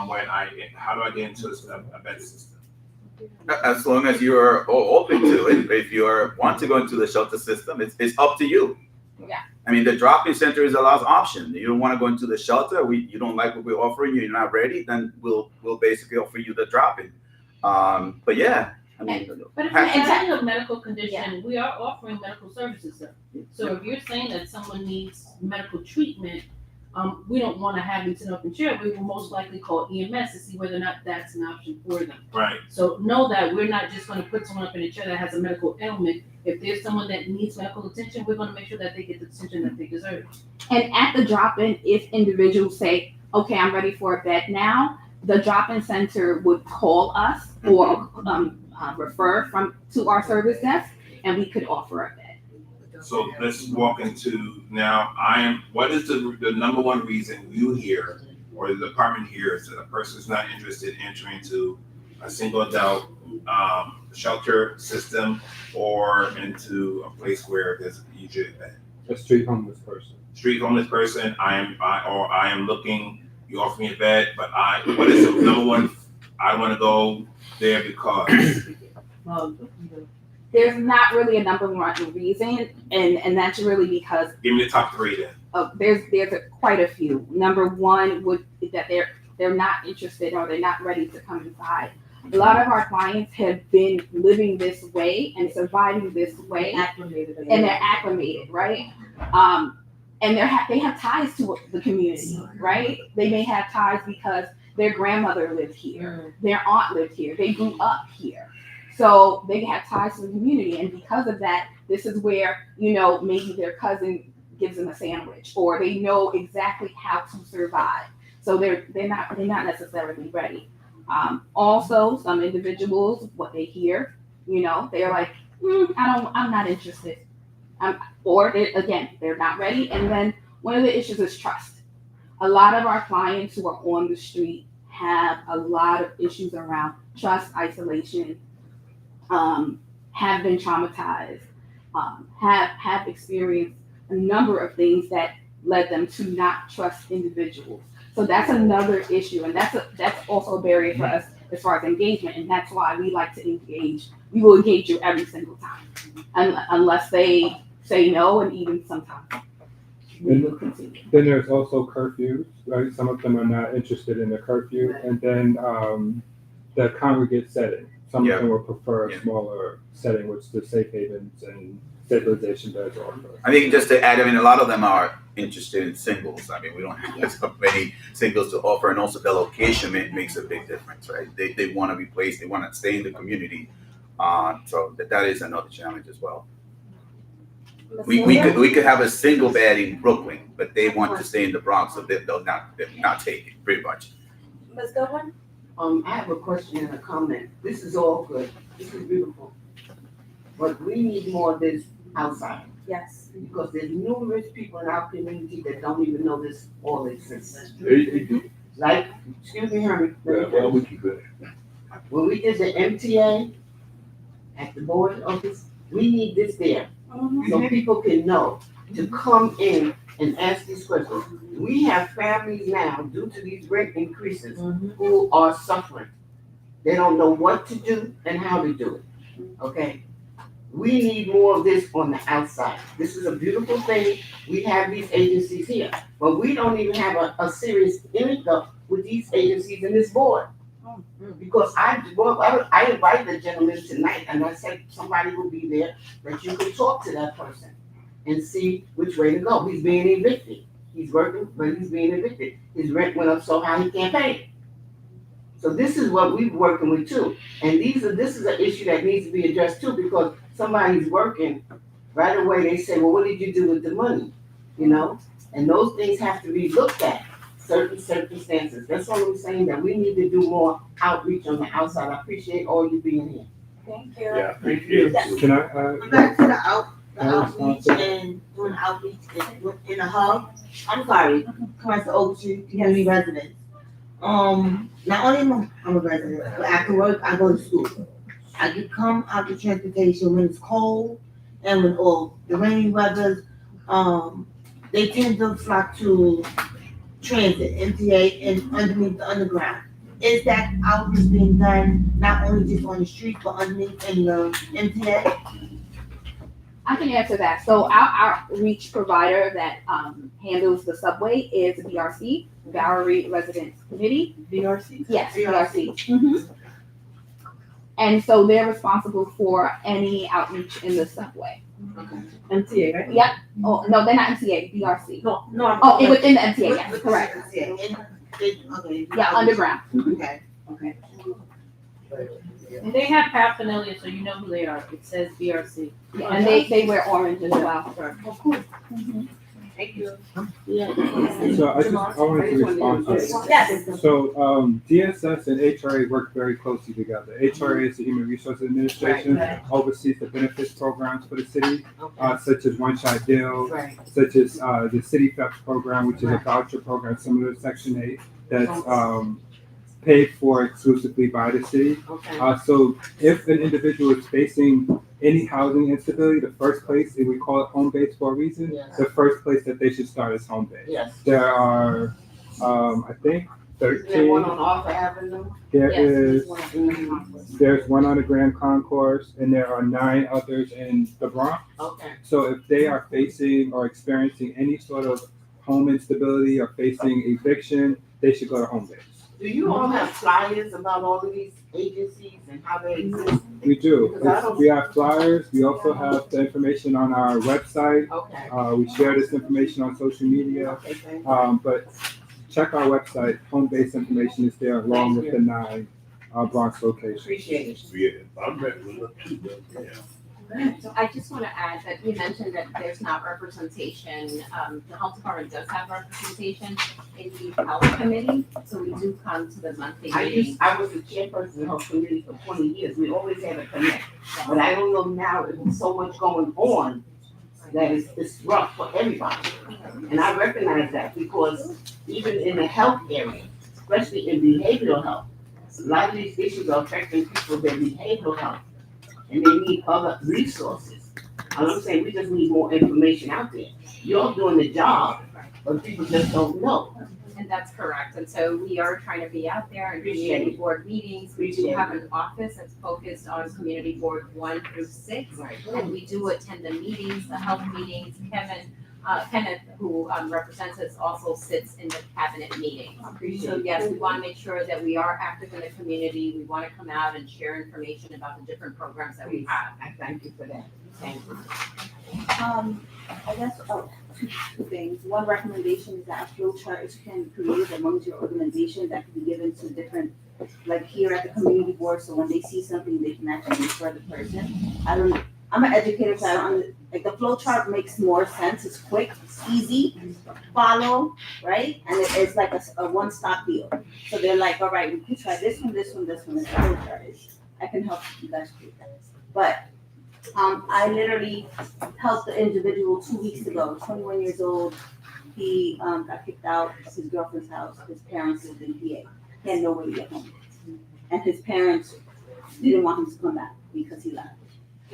how do I get into a bed system? As long as you're open to it, if you want to go into the shelter system, it's up to you. Yeah. I mean, the drop-in center is a last option. You don't want to go into the shelter. You don't like what we're offering you. You're not ready. Then we'll basically offer you the drop-in. But yeah, I mean, But if you're having a medical condition, we are offering medical services, sir. So if you're saying that someone needs medical treatment, we don't want to have them sit up in chair. We will most likely call EMS to see whether or not that's an option for them. Right. So know that we're not just going to put someone up in a chair that has a medical ailment. If there's someone that needs medical attention, we're going to make sure that they get the attention that they deserve. And at the drop-in, if individuals say, okay, I'm ready for a bed now, the drop-in center would call us or refer to our service desk, and we could offer a bed. So let's walk into now. What is the number one reason you hear or the department hears that a person is not interested in entering into a single adult shelter system or into a place where there's usually a bed? A street homeless person. Street homeless person. I am looking. You offer me a bed, but what is the number one? I want to go there because. There's not really a number one reason, and that's really because Give me the top three then. There's quite a few. Number one would that they're not interested or they're not ready to come inside. A lot of our clients have been living this way and surviving this way, and they're acclimated, right? And they have ties to the community, right? They may have ties because their grandmother lived here, their aunt lived here, they grew up here. So they have ties to the community, and because of that, this is where, maybe their cousin gives them a sandwich, or they know exactly how to survive. So they're not necessarily ready. Also, some individuals, what they hear, they're like, I'm not interested. They're not ready. And then one of the issues is trust. A lot of our clients who are on the street have a lot of issues around trust, isolation, have been traumatized, have experienced a number of things that led them to not trust individuals. So that's another issue, and that's also a barrier for us as far as engagement, and that's why we like to engage. We will engage you every single time, unless they say no, and even sometimes we will continue. Then there's also curfews, right? Some of them are not interested in the curfew, and then the congregate setting. Some of them will prefer a smaller setting, which the safe havens and stabilization beds offer. I think just to add, a lot of them are interested in singles. We don't have so many singles to offer, and also the location makes a big difference, right? They want to be placed, they want to stay in the community. So that is another challenge as well. We could have a single bed in Brooklyn, but they want to stay in the Bronx, so they'll not take it, pretty much. Ms. Goodwin? I have a question and a comment. This is all good. This is beautiful. But we need more of this outside. Yes. Because there's numerous people in our community that don't even know this all exists. They do. Like, excuse me, Henry. Well, we keep it. When we did the MTA at the board office, we need this there. So people can know to come in and ask these questions. We have families now, due to these rent increases, who are suffering. They don't know what to do and how to do it, okay? We need more of this on the outside. This is a beautiful thing. We have these agencies here, but we don't even have a serious link-up with these agencies in this board. Because I invited the gentleman tonight and I said somebody will be there that you can talk to that person and see which way to go. He's being evicted. He's working, but he's being evicted. His rent went up so high he can't pay it. So this is what we're working with too. And this is an issue that needs to be addressed too, because somebody's working, right away they say, well, what did you do with the money? You know? And those things have to be looked at, certain circumstances. That's all I'm saying, that we need to do more outreach on the outside. I appreciate all you being here. Thank you. Yeah, appreciate it. Can I, Back to the outreach and doing outreach in a hub. I'm sorry, Commercial Oaktree community residents. Not only am I a resident, but after work, I go to school. I can come out to transportation when it's cold and when the rainy weathers, they tend to flock to transit, MTA, and underneath the underground. Is that outreach being done not only just on the street, but underneath in the MTA? I can answer that. So our outreach provider that handles the subway is BRC, Bowery Residents Committee. BRC? Yes, BRC. And so they're responsible for any outreach in the subway. Okay. MTA, right? Yep. Oh, no, they're not MTA, BRC. No. Oh, within the MTA, yes, correct. Okay. Yeah, underground. Okay. And they have paraphernalia, so you know who they are. It says BRC. Yeah, and they wear orange as well. Of course. Thank you. So I wanted to respond to this. Yes. So DSS and HRA work very closely together. HRA is the Human Resources Administration, oversees the benefits programs for the city, such as One Shot Deal, such as the City Theft Program, which is a voucher program similar to Section 8, that's paid for exclusively by the city. So if an individual is facing any housing instability, the first place, and we call it home base for a reason, the first place that they should start is home base. There are, I think, 13. Is there one on Arthur Avenue? There's one on the Grand Concourse, and there are 9 others in the Bronx. Okay. So if they are facing or experiencing any sort of home instability or facing eviction, they should go to home base. Do you all have flyers about all of these agencies and how they exist? We do. We have flyers. We also have the information on our website. We share this information on social media. But check our website. Home base information is there along with the 9 Bronx locations. Appreciate it. I'm ready to look too, but yeah. So I just want to add that you mentioned that there's not representation. The health department does have representation in the health committee, so we do come to the monthly meeting. I was the chairperson of the health committee for 20 years. We always had a connect. But I don't know now, there's so much going on that it's rough for everybody. And I recognize that because even in the health area, especially in behavioral health, a lot of these issues are affecting people with their behavioral health. And they need other resources. And I'm saying we just need more information out there. You're doing the job, but people just don't know. And that's correct. And so we are trying to be out there and be at board meetings. We do have an office that's focused on community board 1 through 6. And we do attend the meetings, the health meetings. Kenneth, who represents us, also sits in the cabinet meeting. So yes, we want to make sure that we are active in the community. We want to come out and share information about the different programs that we have. I thank you for that. Thank you. I guess, two things. One recommendation is that a flow chart is can create amongst your organization that can be given to different, like here at the community board, so when they see something, they can actually refer the person. I'm an educator, so I don't, like the flow chart makes more sense. It's quick, it's easy, follow, right? And it's like a one-stop deal. So they're like, all right, we can try this one, this one, this one, and the flow chart is, I can help you guys do that. But I literally helped the individual 2 weeks ago, 21 years old. He got kicked out of his girlfriend's house. His parents lived in PA. He had no way to get home. And his parents didn't want him to come back because he left.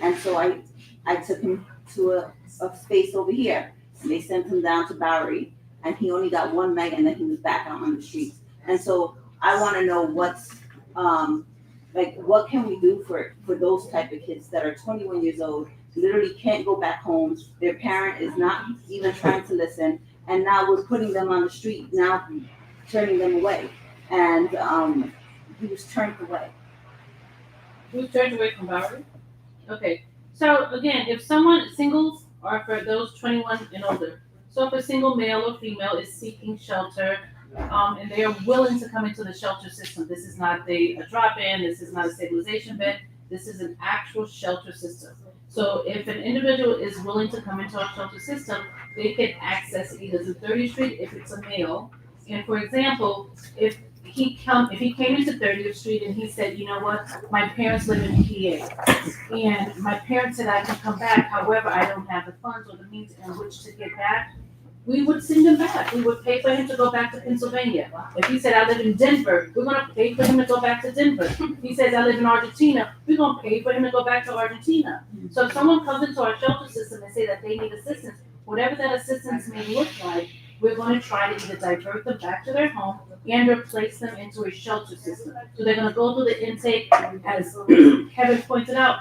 And so I took him to a space over here. And they sent him down to Bowery. And he only got one meg and then he was back out on the streets. And so I want to know what's, like, what can we do for those type of kids that are 21 years old, literally can't go back home, their parent is not even trying to listen, and now we're putting them on the street, now turning them away. And he was turned away. He was turned away from Bowery? Okay, so again, if someone, singles are for those 21 and older. So if a single male or female is seeking shelter, and they are willing to come into the shelter system. This is not a drop-in, this is not a stabilization bed, this is an actual shelter system. So if an individual is willing to come into our shelter system, they can access either through 30th Street if it's a male. And for example, if he came into 30th Street and he said, you know what, my parents live in PA, and my parents said I can come back, however, I don't have the funds or the means in which to get back, we would send him back. We would pay for him to go back to Pennsylvania. If he said, I live in Denver, we're gonna pay for him to go back to Denver. If he says, I live in Argentina, we're gonna pay for him to go back to Argentina. So if someone comes into our shelter system and say that they need assistance, whatever that assistance may look like, we're gonna try to either divert them back to their home and or place them into a shelter system. So they're gonna go through the intake, as Kevin pointed out,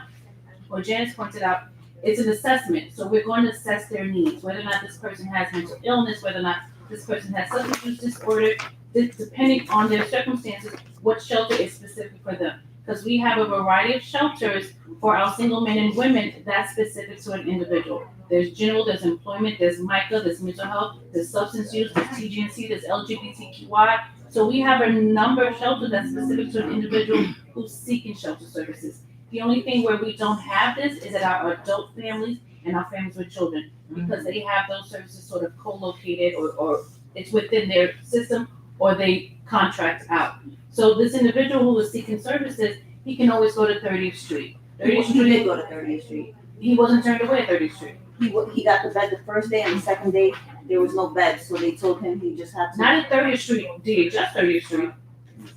or Janice pointed out, it's an assessment. So we're going to assess their needs, whether or not this person has mental illness, whether or not this person has substance use disorder, depending on their circumstances, what shelter is specific for them. Because we have a variety of shelters for our single men and women that's specific to an individual. There's general, there's employment, there's MICA, there's mental health, there's substance use, there's TGNC, there's LGBTQI. So we have a number of shelters that's specific to an individual who's seeking shelter services. The only thing where we don't have this is at our adult families and our families with children, because they have those services sort of co-located or it's within their system or they contract out. So this individual who is seeking services, he can always go to 30th Street. 30th Street. He did go to 30th Street. He wasn't turned away at 30th Street. He got the bed the first day, and the second day there was no bed, so they told him he just had to. Not at 30th Street, just 30th Street.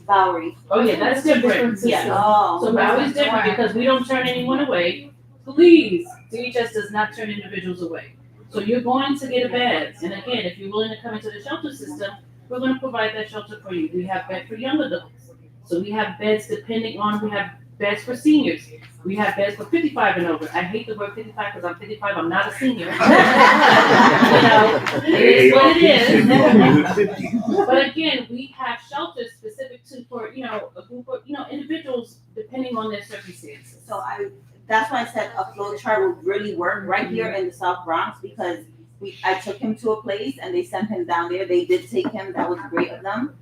Bowery. Oh yeah, that's different. Yeah. Oh. So Bowery's different because we don't turn anyone away. Please, DHS does not turn individuals away. So you're going to get a bed, and again, if you're willing to come into the shelter system, we're going to provide that shelter for you. We have beds for young adults. So we have beds depending on, we have beds for seniors. We have beds for 55 and over. I hate the word 55 because I'm 55, I'm not a senior. It is what it is. But again, we have shelters specific for, a group of, individuals depending on their circumstances. So that's why I said a flow chart would really work right here in the South Bronx, because I took him to a place and they sent him down there. They did take him, that was great of them.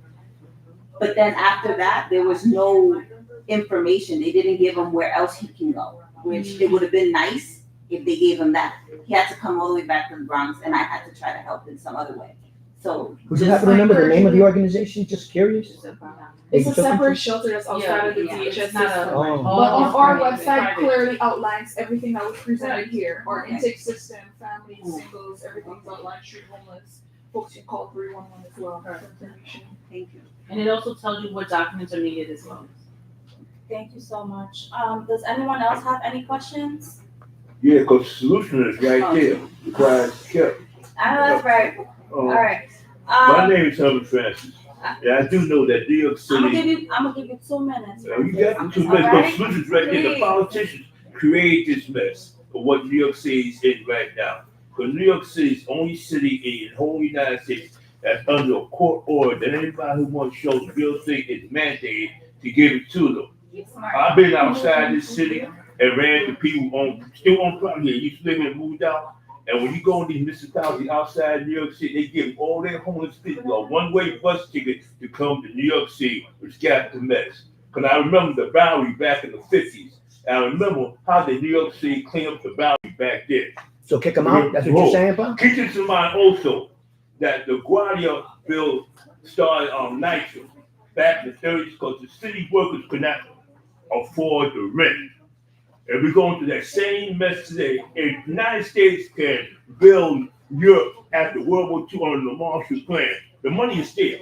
But then after that, there was no information. They didn't give him where else he can go, which it would have been nice if they gave him that. He had to come all the way back to the Bronx, and I had to try to help in some other way. So would you happen to remember the name of the organization? Just curious. It's a separate shelter that's outside of the DHS system. But on our website clearly outlines everything that was presented here. Our intake system, families, singles, everything's outlined, street homeless. Folks can call 311 as well for information. Thank you. And it also tells you what documents are needed as well. Thank you so much. Does anyone else have any questions? Yeah, because the solution is right there. Requires help. That's right. All right. My name is Herbert Francis. And I do know that New York City. I'm gonna give you 2 minutes. You got the 2 minutes, but the solution's right there. The politicians create this mess of what New York City is in right now. Because New York City is the only city in the whole United States that's under a court order that anybody who wants to show real estate is mandated to give it to them. I've been outside this city and ran to people still on property, and used to live and moved out. And when you go in these municipalities outside New York City, they give all their homeless people a one-way bus ticket to come to New York City, which got the mess. Because I remember the Bowery back in the 50s. And I remember how the New York City cleaned up the Bowery back then. So kick them out? That's what you're saying, bro? Keep this in mind also, that the Guardia bill started on nitro back in the 30s because the city workers could not afford the rent. And we're going through that same mess today. If the United States can build Europe after World War II under the Marshall Plan, the money is there.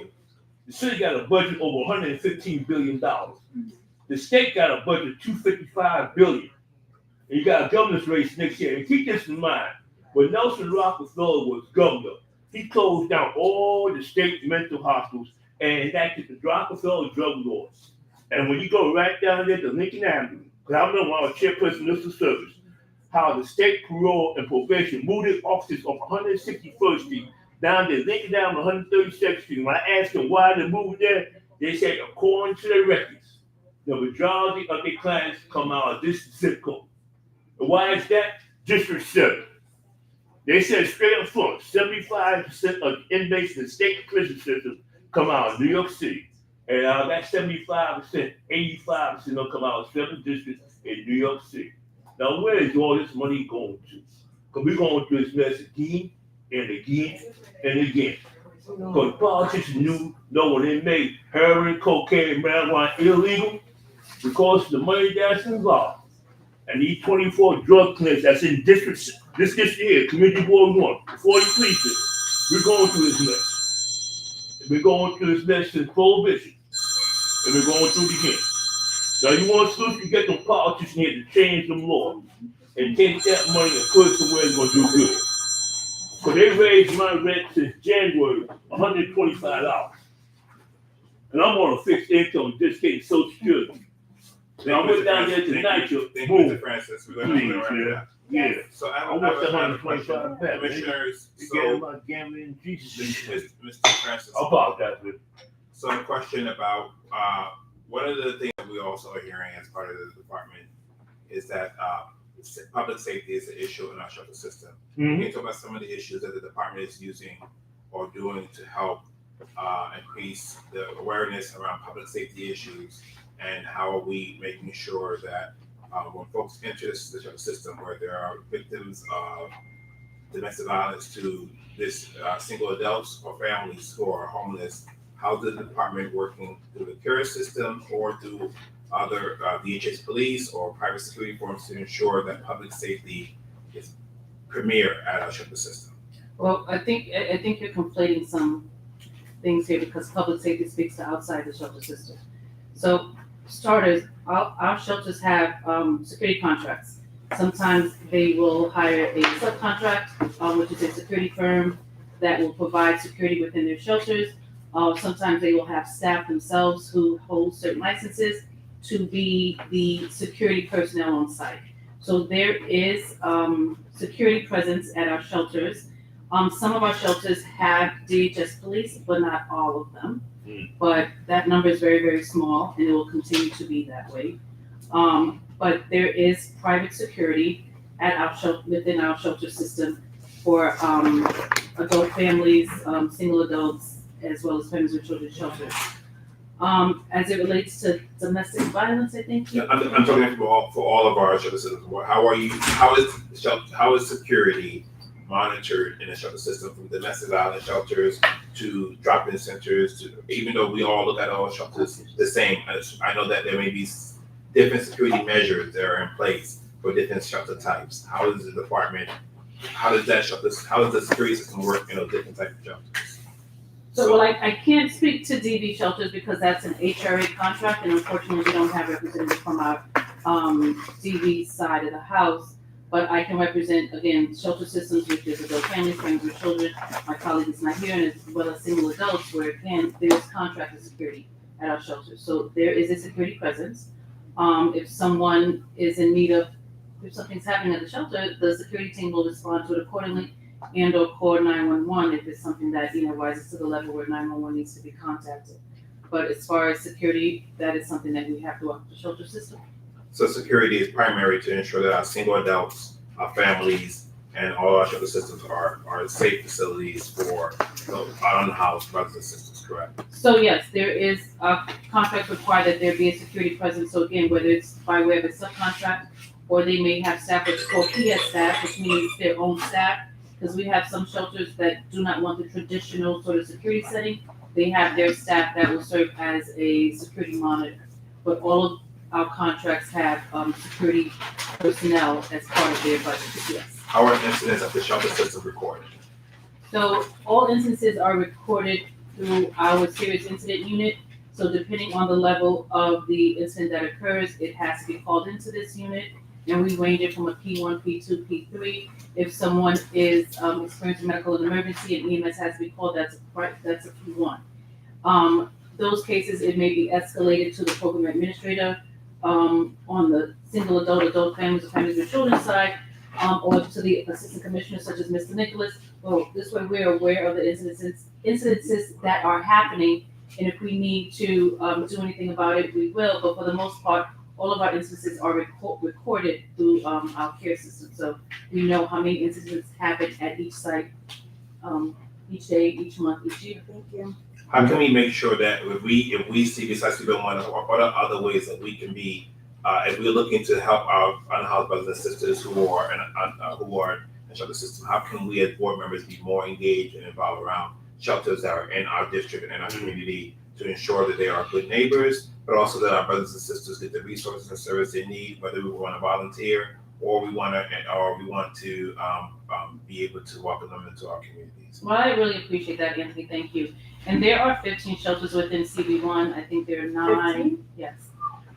The city got a budget over $115 billion. The state got a budget of $255 billion. And you got a governor's race next year. And keep this in mind. When Nelson Rockefeller was governor, he closed down all the state mental hospitals and enacted the Rockefeller drug laws. And when you go right down there to Lincoln Avenue, because I remember when I was chairperson of the service, how the state parole and probation moved its offices off 161st Street down to Lincoln Avenue, 132nd Street. When I asked them why they moved there, they said according to their records, the majority of their clients come out of this zip code. And why is that? District 7. They said straight up front, 75% of inmates in the state prison system come out of New York City. And that 75%, 85% will come out of 7 districts in New York City. Now, where is all this money going to? Because we're going through this mess again and again and again. Because politicians know when they make heroin, cocaine, marijuana illegal, because of the money that's involved. And these 24 drug clinics that's in this district here, Community Board 1, 40 police, we're going through this mess. We're going through this mess since Prohibition. And we're going through it again. Now you want to solution, you get them politicians here to change them laws and take that money and put it somewhere that's going to do good. So they raised my rent since January, $125. And I'm on a fixed income, just getting Social Security. Now I went down there tonight, boom. Mr. Francis. We're going to Please, yeah. So I want the 125 back. Commissioners, Again, my gambling Jesus. Mr. Francis. I apologize. So a question about one of the things that we also are hearing as part of the department is that public safety is an issue in our shelter system. Mm-hmm. Can you talk about some of the issues that the department is using or doing to help increase the awareness around public safety issues, and how are we making sure that when folks enter the shelter system where there are victims of domestic violence to this single adults or families who are homeless, how is the department working through the CARE system or through other DHS police or private security firms to ensure that public safety is premier at our shelter system? Well, I think you're conflating some things here because public safety speaks to outside the shelter system. So, starters, our shelters have security contracts. Sometimes they will hire a subcontract, which is a security firm that will provide security within their shelters. Sometimes they will have staff themselves who hold certain licenses to be the security personnel on site. So there is security presence at our shelters. Some of our shelters have DHS police, but not all of them. But that number is very, very small, and it will continue to be that way. But there is private security at our within our shelter system for adult families, single adults, as well as families with children shelters. As it relates to domestic violence, I think. Yeah, I'm talking for all of our shelter systems. How is security monitored in the shelter system, from domestic violence shelters to drop-in centers, to even though we all look at all shelters the same, I know that there may be different security measures that are in place for different shelter types. How does the department, how does the security system work in those different types of shelters? So, well, I can't speak to DV shelters because that's an HRA contract, and unfortunately, we don't have representatives from our DV side of the house. But I can represent, again, shelter systems, which is adult families, families with children. My colleague is not here, and as well as single adults, where again, there's contracted security at our shelters. So there is a security presence. If someone is in need of, if something's happening at the shelter, the security team will respond to it accordingly, and or call 911 if it's something that rises to the level where 911 needs to be contacted. But as far as security, that is something that we have to work with the shelter system. So security is primary to ensure that our single adults, our families, and all our shelter systems are safe facilities for our unhoused brothers and sisters, correct? So yes, there is contracts require that there be a security presence. So again, whether it's by way of a subcontract or they may have staff which is called PS staff, which means their own staff. Because we have some shelters that do not want the traditional sort of security setting. They have their staff that will serve as a security monitor. But all of our contracts have security personnel as part of their budget, yes. How are incidents of the shelter system recorded? So all instances are recorded through our serious incident unit. So depending on the level of the incident that occurs, it has to be called into this unit. And we range it from a P1, P2, P3. If someone is experiencing medical emergency and EMS has to be called, that's a P1. Those cases, it may be escalated to the program administrator on the single adult families or families with children side, or to the assistant commissioner such as Mr. Nicholas. Well, this way we're aware of the incidences that are happening, and if we need to do anything about it, we will. But for the most part, all of our instances are recorded through our care system. So we know how many incidents happen at each site, each day, each month, each year. Thank you. How can we make sure that if we see besides we don't want to, what are other ways that we can be, if we're looking to help our unhoused brothers and sisters who are in shelter system, how can we as board members be more engaged and involved around shelters that are in our district and in our community to ensure that they are good neighbors, but also that our brothers and sisters get the resources and service they need, whether we want to volunteer or we want to be able to welcome them into our communities. Well, I really appreciate that, Anthony. Thank you. And there are 15 shelters within CB1. I think there are 9. 15? Yes.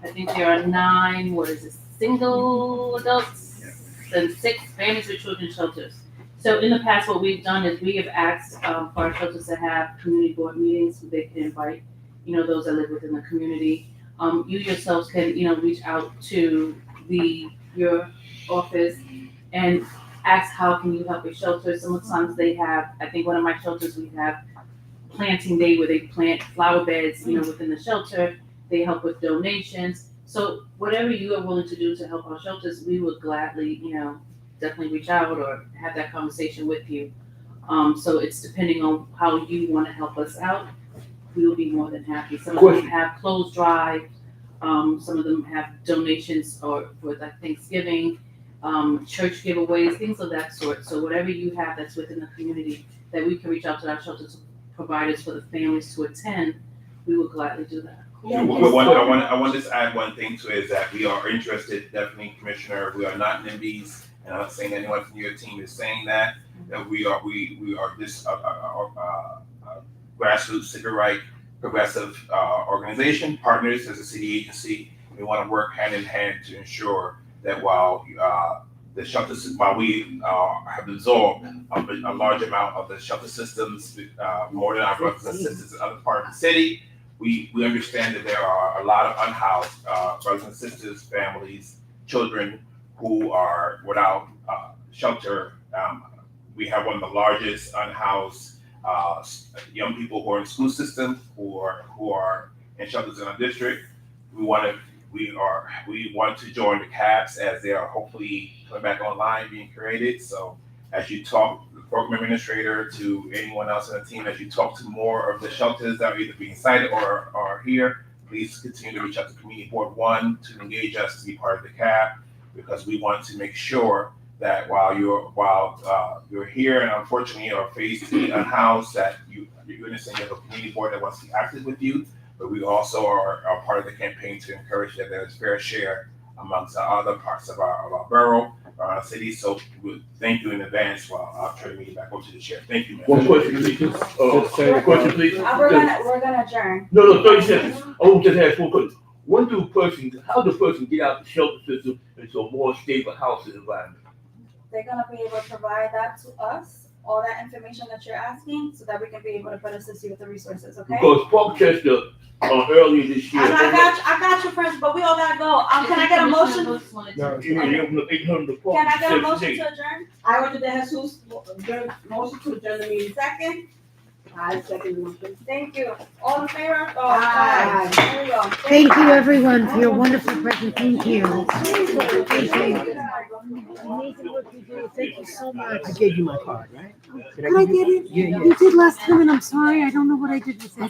I think there are 9, single adults and 6 families with children shelters. So in the past, what we've done is we have asked for our shelters to have community board meetings so they can invite, those that live within the community. You yourselves can, reach out to your office and ask how can you help a shelter. Sometimes they have, I think one of my shelters, we have planting day where they plant flower beds, within the shelter. They help with donations. So whatever you are willing to do to help our shelters, we would gladly, definitely reach out or have that conversation with you. So it's depending on how you want to help us out. We will be more than happy. Some of them have clothes drive. Some of them have donations or for Thanksgiving, church giveaways, things of that sort. So whatever you have that's within the community that we can reach out to our shelters providers for the families to attend, we will gladly do that. I want to just add one thing to it is that we are interested, definitely, Commissioner. We are not NIMBYs, and I'm not saying anyone from your team is saying that we are this grassroots civil rights progressive organization, partners as a city agency. We want to work hand in hand to ensure that while the shelter, while we have absorbed a large amount of the shelter systems, more than our brothers and sisters in other parts of the city, we understand that there are a lot of unhoused brothers and sisters, families, children who are without shelter. We have one of the largest unhoused young people who are in the school system, who are in shelters in our district. We want to join the CAPS as they are hopefully coming back online, being created. So as you talk, the program administrator to anyone else in the team, as you talk to more of the shelters that are either being cited or are here, please continue to reach out to Community Board 1 to engage us to be part of the CAP, because we want to make sure that while you're here and unfortunately are faced to be unhoused, that you understand you have a community board that wants to be active with you, but we also are part of the campaign to encourage that there's fair share amongst other parts of our borough, our city. So thank you in advance. While I'll turn the meeting back over to the chair. Thank you, ma'am. One question, please. Question, please. We're gonna adjourn. No, 30 seconds. I will just ask one question. How does a person get out the shelter system into a more stable housing environment? They're gonna be able to provide that to us, all that information that you're asking, so that we can be able to better assist you with the resources, okay? Because Parkchester, earlier this year. I got you first, but we all gotta go. Can I get a motion? Can I get a motion to adjourn? I order the Jesus, motion to adjourn the meeting. Second? I second the motion. Thank you. All in favor? Oh, Aye. There we go. Thank you, everyone, for your wonderful present. Thank you. Thank you. Amazing work you do. Thank you so much. I gave you my card, right? Did I get it? Yeah, yeah. You did last time, and I'm sorry. I don't know what I did with it.